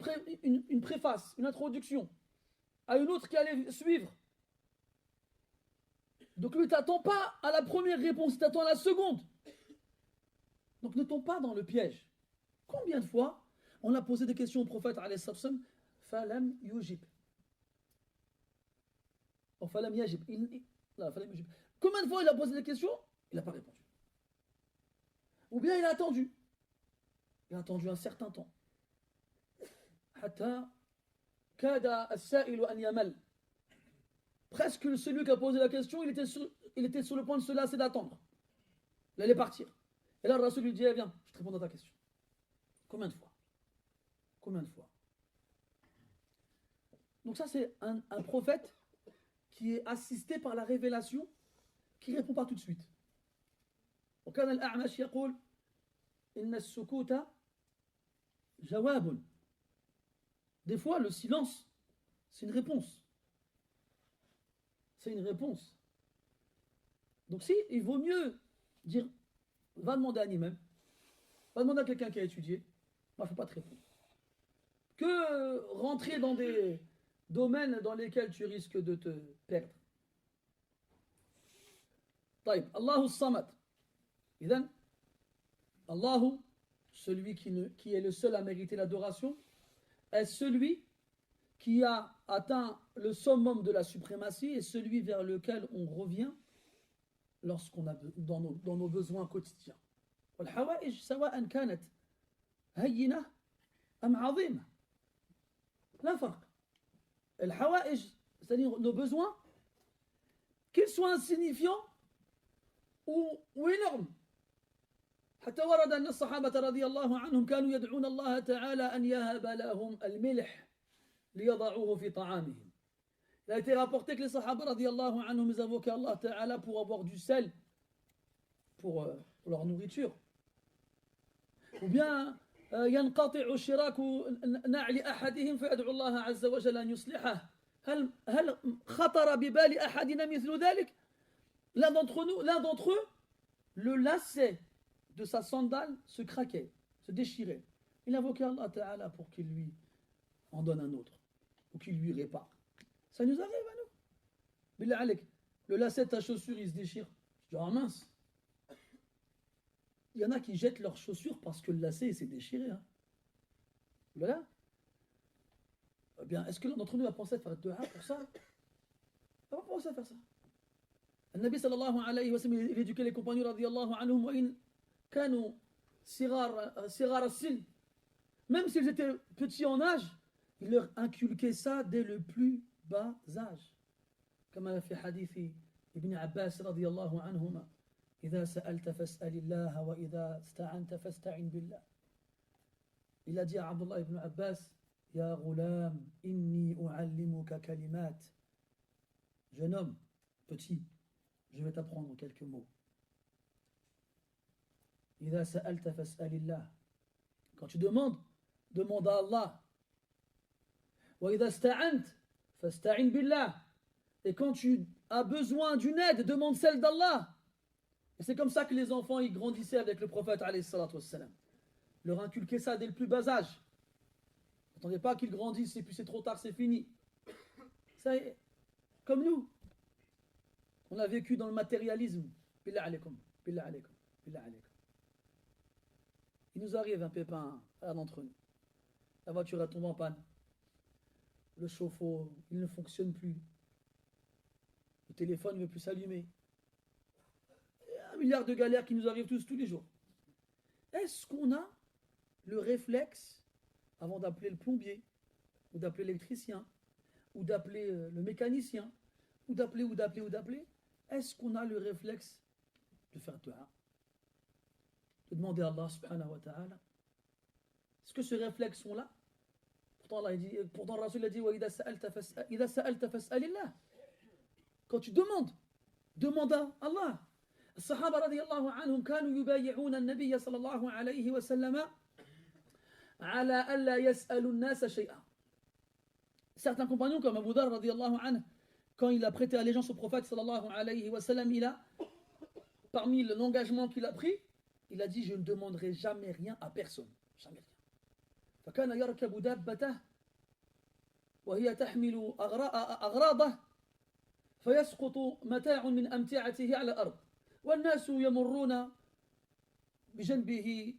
préface, une introduction à une autre qui allait suivre. Donc lui, t'attends pas à la première réponse, il t'attend à la seconde. Donc ne tombe pas dans le piège. Combien de fois on a posé des questions au prophète alayhi salam, falam yujib. Ou falam yajib. Combien de fois il a posé des questions? Il n'a pas répondu. Ou bien il a attendu. Il a attendu un certain temps. Hatta kada as-sa'ilu an yamal. Presque celui qui a posé la question, il était sur le point de se lasser d'attendre. Il allait partir. Et là, le Rasoul lui dit, eh, viens, je te réponds à ta question. Combien de fois? Combien de fois? Donc ça, c'est un prophète qui est assisté par la révélation, qui ne répond pas tout de suite. وكان الأعمش يقول إن السكوت جواب. Des fois, le silence, c'est une réponse. C'est une réponse. Donc si, il vaut mieux dire, va demander à un imam, va demander à quelqu'un qui a étudié, moi je ne peux pas te répondre. Que rentrer dans des domaines dans lesquels tu risques de te perdre. طيب الله الصمد. إذن الله celui qui est le seul à mériter l'adoration, est celui qui a atteint le summum de la suprématie et celui vers lequel on revient lorsqu'on a dans nos besoins quotidiens. والحوائج سواء كانت هينة أم عظيمة لا فرق. الحوائج, c'est-à-dire nos besoins, qu'ils soient insignifiants ou énormes. حتى ورد أن الصحابة رضي الله عنهم كانوا يدعون الله تعالى أن يهب لهم الملح ليضعوه في طعامهم. Il a été rapporté que les sahaba radiyallahu anhum ils invoquaient Allah ta'ala pour avoir du sel pour leur nourriture. Ou bien ينقطع شراك نعل أحدهم فيدعو الله عز وجل أن يصلحه. هل خطر ببال أحدنا مثل ذلك؟ L'un d'entre eux, le lacet de sa sandale se craquait, se déchirait. Il invoquait Allah ta'ala pour qu'il lui en donne un autre, ou qu'il lui répare. Ça nous arrive à nous. Billah alek, le lacet de ta chaussure, il se déchire. Je dis, ah mince. Il y en a qui jettent leurs chaussures parce que le lacet s'est déchiré. Hein. Voilà. Eh bien, est-ce que l'un d'entre nous a pensé à faire dua pour ça? On va pas penser à faire ça. Le Nabi sallallahu alayhi wa sallam, il éduquait les compagnons radiyallahu anhum wa in kanu sigar as-sin. Même s'ils étaient petits en âge, il leur inculquait ça dès le plus bas âge. Comme في حديث ابن عباس رضي الله عنهما إذا سألت فاسأل الله وإذا استعنت فاستعن بالله. Il a dit à Abdullah ibn Abbas, Ya ghulam, inni u'allimuka kalimat. Jeune homme, petit, je vais t'apprendre quelques mots. إذا سألت فاسأل الله. Quand tu demandes, demande à Allah. وإذا استعنت فاستعن بالله. Et quand tu as besoin d'une aide, demande celle d'Allah. Et c'est comme ça que les enfants ils grandissaient avec le prophète alayhi salatu wassalam. Leur inculquer ça dès le plus bas âge. N'attendez pas qu'ils grandissent et puis c'est trop tard, c'est fini. Ça est, comme nous. On a vécu dans le matérialisme. Billah alaykum, billah alaykum, billah alaykum. Il nous arrive un pépin à l'un d'entre nous. La voiture a tombé en panne. Le chauffe-eau, il ne fonctionne plus. Le téléphone ne veut plus s'allumer. Il y a un milliard de galères qui nous arrivent tous les jours. Est-ce qu'on a le réflexe, avant d'appeler le plombier, ou d'appeler l'électricien, ou d'appeler le mécanicien, ou d'appeler, est-ce qu'on a le réflexe de faire dua, de demander à Allah subhanahu wa ta'ala? Est-ce que ce réflexe sont là? Pourtant, le Rasul a dit wa idha sa'alta fas'alillah. Quand tu demandes, demande à Allah. الصحابة رضي الله عنهم كانوا يبايعون النبي صلى الله عليه وسلم على ألا يسألوا الناس شيئا. Certains compagnons comme Abu Dharr رضي الله عنه, quand il a prêté allégeance au prophète sallallahu alayhi wa sallam, il a, parmi l'engagement qu'il a pris, il a dit je ne demanderai jamais rien à personne, jamais rien. فكان يركب دابته وهي تحمل أغراضه فيسقط متاع من أمتعته على الأرض والناس يمرون بجنبه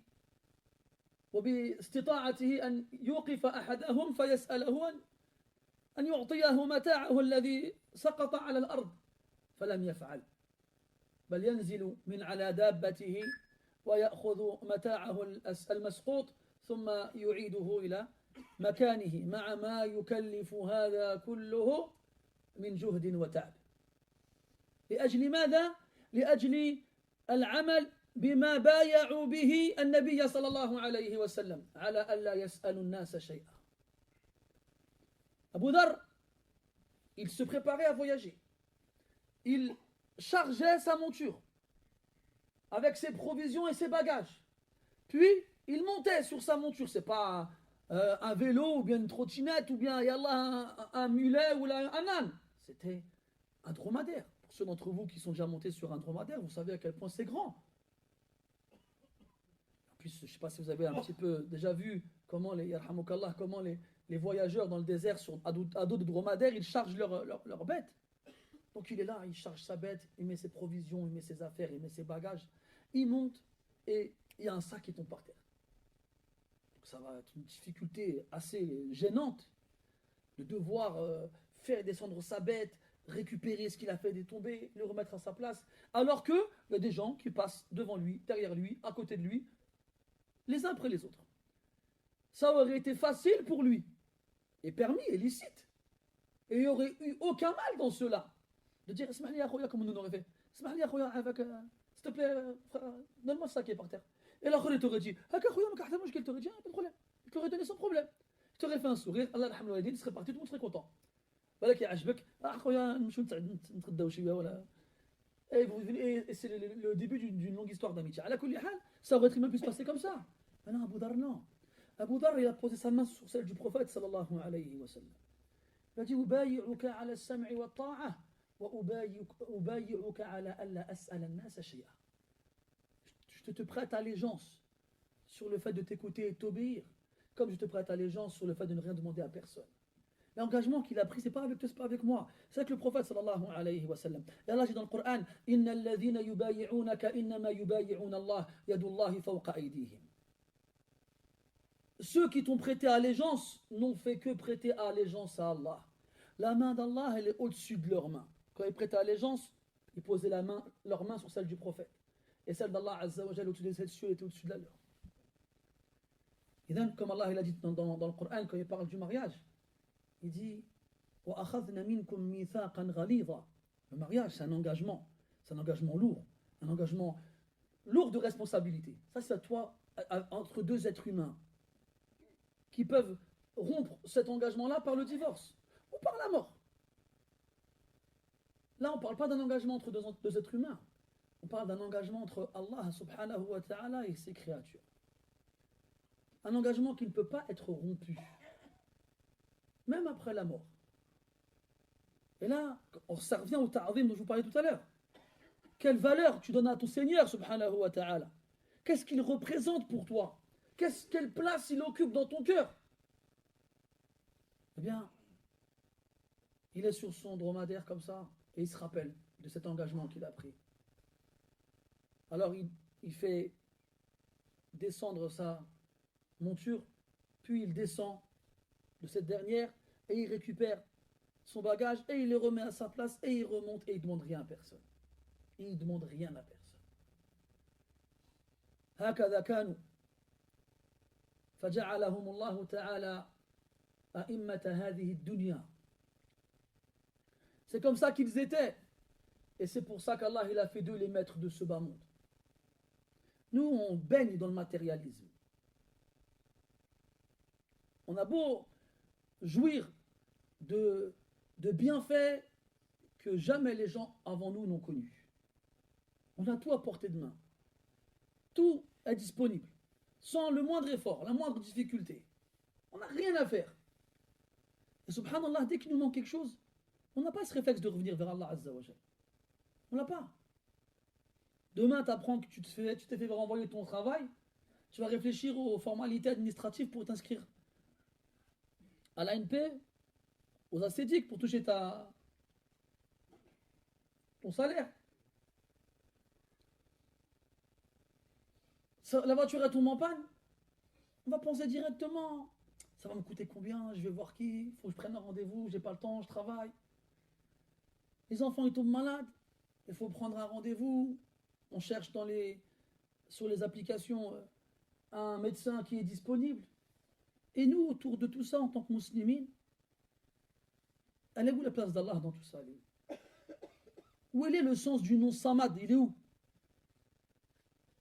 وباستطاعته أن يوقف أحدهم فيسأله أن يعطيه متاعه الذي سقط على الأرض فلم يفعل بل ينزل من على دابته ويأخذ متاعه المسقوط ثم يعيده إلى مكانه مع ما يكلف هذا كله من جهد وتعب. لأجل ماذا؟ لأجل العمل بما بايعوا به النبي صلى الله عليه وسلم على ألا يسأل الناس شيئا. Abu Dharr, il se préparait à voyager. Il chargeait sa monture avec ses provisions et ses bagages. Puis, il montait sur sa monture. C'est pas un vélo ou bien une trottinette ou bien un mulet ou un âne. C'était un dromadaire. Pour ceux d'entre vous qui sont déjà montés sur un dromadaire, vous savez à quel point c'est grand. En plus, je ne sais pas si vous avez un petit peu déjà vu comment les voyageurs dans le désert à dos de dromadaire, ils chargent leur bête. Donc il est là, il charge sa bête, il met ses provisions, il met ses affaires, il met ses bagages. Il monte et il y a un sac qui tombe par terre. Ça va être une difficulté assez gênante de devoir faire descendre sa bête, récupérer ce qu'il a fait tomber, le remettre à sa place, alors qu'il y a des gens qui passent devant lui, derrière lui, à côté de lui, les uns après les autres. Ça aurait été facile pour lui, et permis et licite. Et il n'y aurait eu aucun mal dans cela. De dire, Ismaili Akhoya, comme on nous aurait fait. Ismaili Akhoya, avec, s'il te plaît, frère, donne-moi ça qui est par terre. Et l'autre, il t'aurait dit, Akhoya, il t'aurait dit, pas de problème. Il t'aurait donné sans problème. Il t'aurait fait un sourire, Allah rahmou il serait parti, tout le monde serait content. Voilà qui عجبك اخويا نمشيو نتغداو شويه ولا et c'est le début d'une longue histoire d'amitié. على كل حال ça aurait très bien pu se passer comme ça. Mais non, Abu Dhar non. Abu Dhar il a posé sa main sur celle du prophète sallallahu alayhi wa sallam. Il a dit أبايعك على السمع والطاعة وأبايعك على ألا أسأل الناس شيئا. Je te prête allégeance sur le fait de t'écouter et t'obéir, comme je te prête allégeance sur le fait de ne rien demander à personne. L'engagement qu'il a pris, c'est pas avec toi, c'est pas avec moi. C'est avec le prophète sallallahu alayhi wa sallam. Et Allah dit dans le Coran, Inna alladhina yubayi'unaka innama yubayi'una Allah, yadullahi fawqa aydihim. Ceux qui t'ont prêté allégeance n'ont fait que prêter allégeance à Allah. La main d'Allah, elle est au-dessus de leurs mains. Quand ils prêtaient allégeance, ils posaient leur main sur celle du prophète. Et celle d'Allah Azza wa Jalla au-dessus des cieux était au-dessus de la leur. Et donc, comme Allah il a dit dans le Coran, quand il parle du mariage, il dit وَأَخَذْنَ مِنْكُمْ مِيثَاقًا غَلِيظًا. Le mariage, c'est un engagement lourd, un engagement lourd de responsabilité. Ça, c'est à toi, entre deux êtres humains qui peuvent rompre cet engagement-là par le divorce ou par la mort. Là, on ne parle pas d'un engagement entre deux êtres humains. On parle d'un engagement entre Allah subhanahu wa ta'ala et ses créatures. Un engagement qui ne peut pas être rompu, même après la mort. Et là, ça revient au ta'zim dont je vous parlais tout à l'heure. Quelle valeur tu donnes à ton Seigneur subhanahu wa ta'ala? Qu'est-ce qu'il représente pour toi? Quelle place il occupe dans ton cœur? Eh bien, il est sur son dromadaire comme ça, et il se rappelle de cet engagement qu'il a pris. Alors il fait descendre sa monture, puis il descend de cette dernière, et il récupère son bagage, et il le remet à sa place, et il remonte, et il ne demande rien à personne. Il ne demande rien à personne. هكذا كانوا فجعلهم الله تعالى أئمة هذه الدنيا. C'est comme ça qu'ils étaient. Et c'est pour ça qu'Allah il a fait d'eux les maîtres de ce bas monde. Nous, on baigne dans le matérialisme. On a beau jouir de bienfaits que jamais les gens avant nous n'ont connus. On a tout à portée de main. Tout est disponible. Sans le moindre effort, la moindre difficulté. On n'a rien à faire. Et subhanallah, dès qu'il nous manque quelque chose, on n'a pas ce réflexe de revenir vers Allah Azza wa Jal. On l'a pas. Demain, tu apprends que tu t'es fait renvoyer ton travail, tu vas réfléchir aux formalités administratives pour t'inscrire à l'ANP, aux ascétiques pour toucher ton salaire. La voiture elle tombe en panne, on va penser directement, ça va me coûter combien, je vais voir qui, il faut que je prenne un rendez-vous, j'ai pas le temps, je travaille. Les enfants ils tombent malades, il faut prendre un rendez-vous, on cherche sur les applications un médecin qui est disponible. Et nous, autour de tout ça, en tant que musulmans, elle est où la place d'Allah dans tout ça? Où est le sens du nom Samad? Il est où?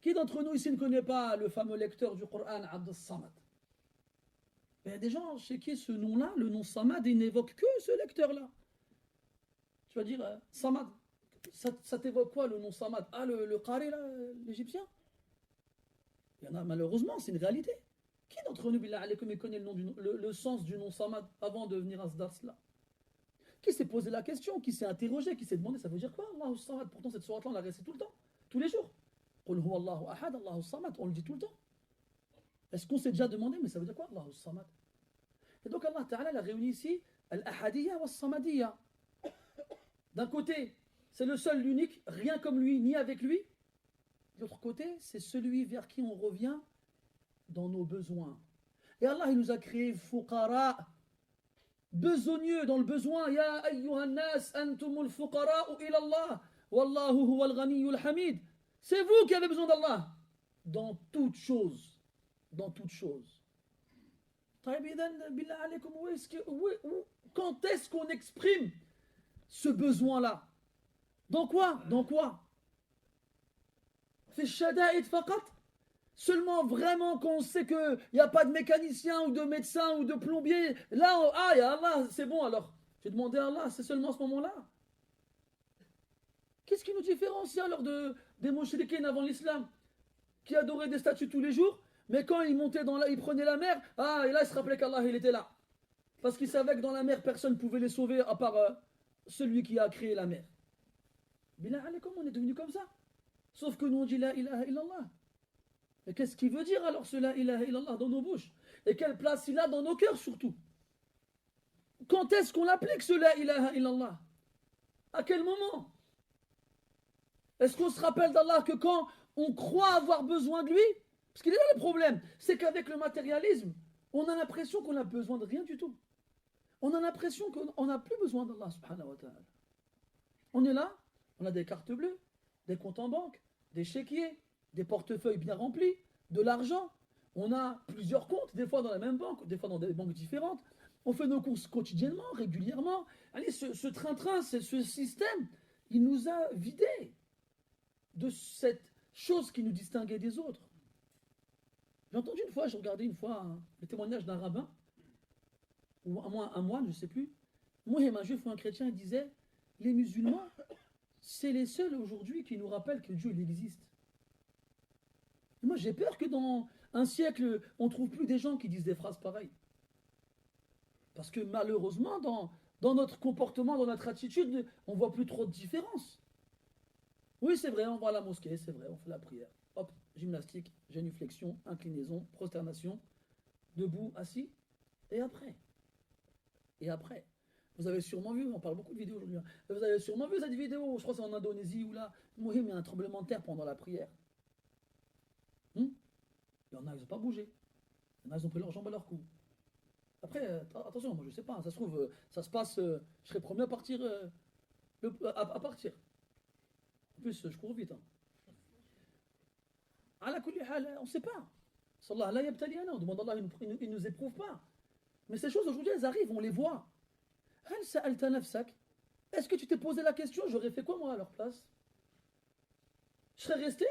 Qui d'entre nous ici ne connaît pas le fameux lecteur du Coran, Abd Samad? Il y a des gens chez qui ce nom-là, le nom Samad, il n'évoque que ce lecteur-là. Tu vas dire, Samad, ça t'évoque quoi le nom Samad? Ah, le Qari, là, l'égyptien? Il y en a malheureusement, c'est une réalité. Qui d'entre nous, billah alaykoum, connaît le sens du nom Samad avant de venir à ce dars-là? Qui s'est posé la question, qui s'est interrogé, qui s'est demandé, ça veut dire quoi, Allahu Samad? Pourtant, cette sourate-là, on la récite tout le temps, tous les jours. Qul huwa Allahu ahad, Allahu Samad, on le dit tout le temps. Est-ce qu'on s'est déjà demandé, mais ça veut dire quoi, Allahu Samad? Et donc, Allah Ta'ala a réuni ici Al-Ahadiyya wa Samadiyya. D'un côté, c'est le seul, l'unique, rien comme lui, ni avec lui. De l'autre côté, c'est celui vers qui on revient dans nos besoins, Et Allah, il nous a créé fuqara, besogneux, dans le besoin. Ya ayyuhan nas antumul fuqara'u ila Allah, wallahu huwal ghaniyyul hamid. C'est vous qui avez besoin d'Allah. Dans toute chose. Dans toute chose. Quand est-ce qu'on exprime ce besoin-là? Dans quoi? Dans quoi? Fait shada'id faqat? Seulement vraiment quand on sait qu'il n'y a pas de mécanicien ou de médecin ou de plombier. Là, ah, ya Allah, c'est bon alors. J'ai demandé à Allah, c'est seulement à ce moment-là. Qu'est-ce qui nous différencie alors des mouchriquins avant l'islam, qui adoraient des statues tous les jours, mais quand ils montaient ils prenaient la mer, ah, et là ils se rappelaient qu'Allah il était là. Parce qu'ils savaient que dans la mer, personne ne pouvait les sauver à part celui qui a créé la mer. Billah alaykum, on est devenu comme ça. Sauf que nous on dit la ilaha illallah. Mais qu'est-ce qu'il veut dire alors ce la ilaha illallah dans nos bouches? Et quelle place il a dans nos cœurs surtout? Quand est-ce qu'on applique ce la ilaha illallah? À quel moment? Est-ce qu'on se rappelle d'Allah que quand on croit avoir besoin de lui? Parce qu'il est là le problème, c'est qu'avec le matérialisme, on a l'impression qu'on n'a besoin de rien du tout. On a l'impression qu'on n'a plus besoin d'Allah subhanahu wa ta'ala. On est là, on a des cartes bleues, des comptes en banque, des chéquiers, des portefeuilles bien remplis, de l'argent. On a plusieurs comptes, des fois dans la même banque, des fois dans des banques différentes. On fait nos courses quotidiennement, régulièrement. Allez, ce train-train, ce système, il nous a vidés de cette chose qui nous distinguait des autres. J'ai entendu une fois, j'ai regardé une fois le témoignage d'un rabbin, ou un moine, je ne sais plus. Moi, un juif ou un chrétien, il disait, les musulmans, c'est les seuls aujourd'hui qui nous rappellent que Dieu il existe. Et moi, j'ai peur que dans un siècle, on ne trouve plus des gens qui disent des phrases pareilles. Parce que malheureusement, dans notre comportement, dans notre attitude, on ne voit plus trop de différence. Oui, c'est vrai, on va à la mosquée, c'est vrai, on fait la prière. Hop, gymnastique, génuflexion, inclinaison, prosternation, debout, assis, et après. Et après. Vous avez sûrement vu, on parle beaucoup de vidéos aujourd'hui, hein. Vous avez sûrement vu cette vidéo, je crois que c'est en Indonésie, où là, il y a un tremblement de terre pendant la prière. Il y en a, ils n'ont pas bougé. Il y en a, ils ont pris leurs jambes à leur cou. Après, attention, moi je sais pas, ça se trouve, ça se passe, je serais premier à partir. À partir. En plus, je cours vite. Hein. On ne sait pas. Sallah la yabtaliana, on demande à Allah, il ne nous éprouve pas. Mais ces choses aujourd'hui, elles arrivent, on les voit. Est-ce que tu t'es posé la question, j'aurais fait quoi moi à leur place? Je serais resté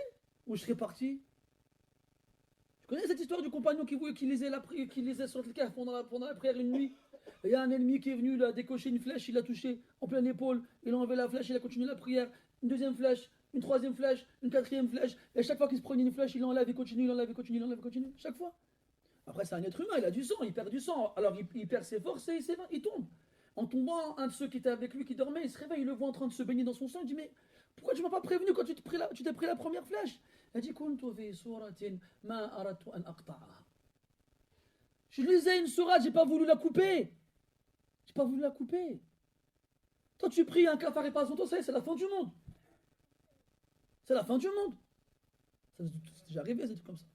ou je serais parti? Tu connais cette histoire du compagnon qui lisait sur le Kahf pendant la prière une nuit? Il y a un ennemi qui est venu, il a décoché une flèche, il l'a touché en pleine épaule, il a enlevé la flèche, il a continué la prière. Une deuxième flèche, une troisième flèche, une quatrième flèche, et chaque fois qu'il se prenait une flèche, il l'enlève, il continue, il enlève, il continue, il enlève, il continue, chaque fois. Après, c'est un être humain, il a du sang, il perd du sang, alors il perd ses forces et il tombe. En tombant, un de ceux qui était avec lui, qui dormait, il se réveille, il le voit en train de se baigner dans son sang, il dit, mais pourquoi tu m'as pas prévenu quand tu t'es pris la première flèche? Il dit, je lisais une sourate, j'ai pas voulu la couper. J'ai pas voulu la couper. Toi, tu pries un cafard et pas son toi, c'est la fin du monde. C'est la fin du monde. Ça c'est déjà arrivé, des trucs comme ça.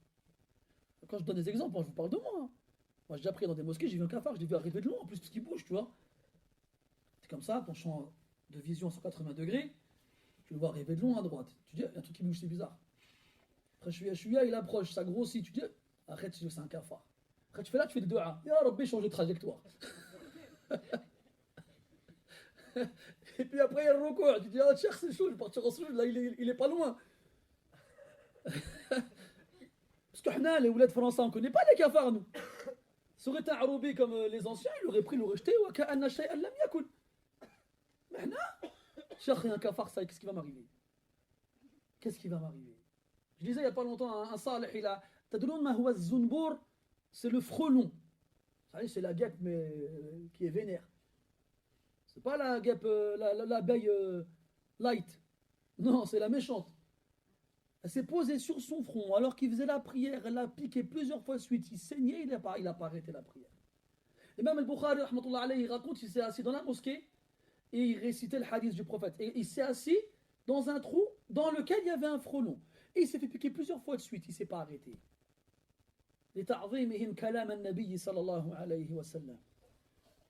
Quand je donne des exemples, je vous parle de moi. Hein. Moi, j'ai déjà prié dans des mosquées, j'ai vu un cafard, je l'ai vu arriver de loin, en plus, parce qu'il bouge, tu vois. C'est comme ça, ton champ de vision à 180 degrés, tu le vois arriver de loin à droite. Tu dis, il y a un truc qui bouge, c'est bizarre. Après, je suis là, il approche, ça grossit, tu dis, arrête, c'est un cafard. Après, tu fais là, tu fais des doigts. Ya Rabbi, change de trajectoire. Et puis après, il y a le recours. Tu dis, ah, tiens, c'est chaud, je vais partir en sous, là, il est pas loin. Parce que nous, les ouleds français, on ne connaît pas les cafards, nous. Ça aurait été un aroubi comme les anciens, il l'aurait pris, il l'aurait jeté, ou qu'un shay'an lam yakun. Mais non, cher, il y a un cafard, ça, qu'est-ce qui va m'arriver? Qu'est-ce qui va m'arriver? Je disais il n'y a pas longtemps, un salih, il a. Tadroun ma huwa zunbour, c'est le frelon. C'est la guêpe, mais qui est vénère. C'est pas la guêpe, l'abeille light. Non, c'est la méchante. Elle s'est posée sur son front alors qu'il faisait la prière. Elle l'a piqué plusieurs fois de suite. Il saignait, il n'a pas arrêté la prière. Et même Al-Bukhari, il raconte qu'il s'est assis dans la mosquée et il récitait le hadith du prophète. Et il s'est assis dans un trou dans lequel il y avait un frelon. Et il s'est fait piquer plusieurs fois de suite. Il ne s'est pas arrêté. لتعظيمهم كلام النبي صلى الله عليه وسلم.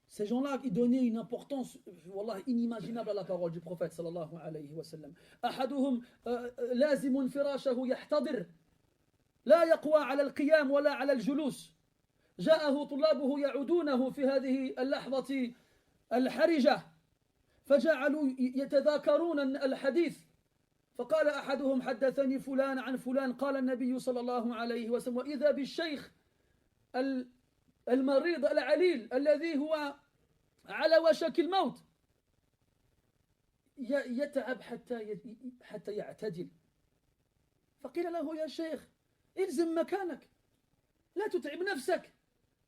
Ces gens-là, ils donnaient une importance والله inimaginable à la parole du prophète صلى الله عليه وسلم. أحدهم لازم فراشه يحتضر لا يقوى على القيام ولا على الجلوس. جاءه طلابه يعودونه في هذه اللحظة الحرجة فجعلوا يتذاكرون الحديث فقال أحدهم حدثني فلان عن فلان قال النبي صلى الله عليه وسلم وإذا بالشيخ المريض العليل الذي هو على وشك الموت يتعب حتى يعتدل فقيل له يا شيخ الزم مكانك لا تتعب نفسك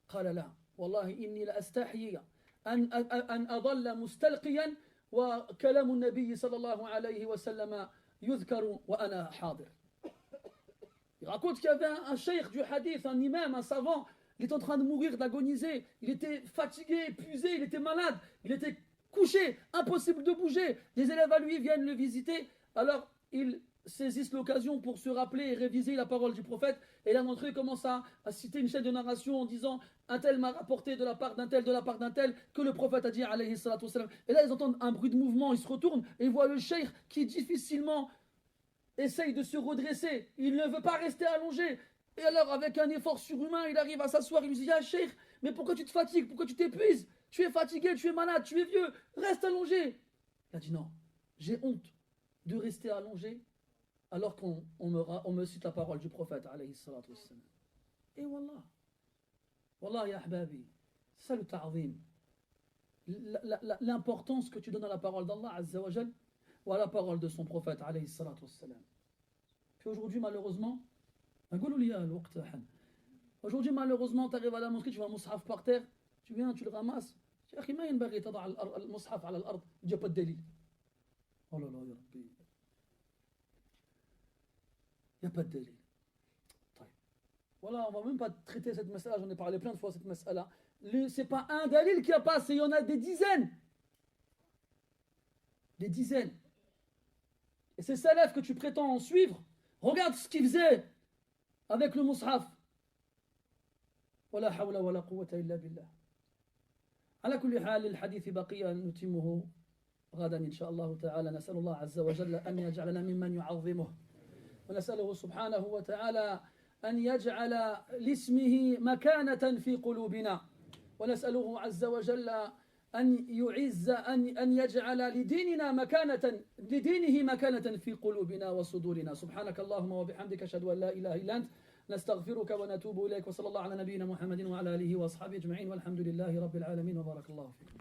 قال لا والله إني لأستحيي أن أظل مستلقيا وكلام النبي صلى الله عليه وسلم يذكر وأنا حاضر. Il raconte qu'il y avait un cheikh du hadith, un imam, un savant, il était en train de mourir, d'agoniser, il était fatigué, épuisé, il était malade, il était couché, impossible de bouger. Les élèves à lui viennent le visiter, alors ils saisissent l'occasion pour se rappeler et réviser la parole du prophète. Et là, notre commence à citer une chaîne de narration en disant un tel m'a rapporté de la part d'un tel, que le prophète a dit alayhi salatu wassalam. Et là, ils entendent un bruit de mouvement, ils se retournent et ils voient le cheikh qui difficilement essaye de se redresser. Il ne veut pas rester allongé. Et alors, avec un effort surhumain, il arrive à s'asseoir. Il lui dit ah cheikh, mais pourquoi tu te fatigues? Pourquoi tu t'épuises? Tu es fatigué, tu es malade, tu es vieux, reste allongé. Il a dit non, j'ai honte de rester allongé alors qu'on me cite la parole du prophète alayhi salatu wassalam. Et wallah ya ahbabi, c'est ça le ta'zim, l'importance que tu donnes à la parole d'Allah azza wa jal ou à la parole de son prophète alayhi salatu wassalam. Puis aujourd'hui malheureusement aujourd'hui malheureusement tu arrives à la mosquée, tu vois un mushaf par terre, tu viens, tu le ramasses, tu dis ما ينبغي تضع المصحف على الأرض, il n'y a pas de délit. Oh là là ya Rabbi, il n'y a pas de délit. Voilà, on ne va même pas traiter cette mas'ala, j'en ai parlé plein de fois cette mas'ala. Ce n'est pas un dalil qui a passé, il y en a des dizaines. Des dizaines. Et ces salafs que tu prétends en suivre, regarde ce qu'ils faisaient avec le mushaf. ولا حول ولا قوة إلا بالله. على كل حال الحديث بقية نتمه غدا إن شاء الله تعالى. نسأل الله عز وجل أن يجعلنا ممن يعظمه ونسأله سبحانه وتعالى أن يجعل لاسمه مكانة في قلوبنا ونسأله عز وجل أن يعز أن يجعل لدينه مكانة في قلوبنا وصدورنا. سبحانك اللهم وبحمدك أشهد أن لا إله إلا أنت نستغفرك ونتوب إليك وصلى الله على نبينا محمد وعلى آله وأصحابه أجمعين والحمد لله رب العالمين وبارك الله فيكم.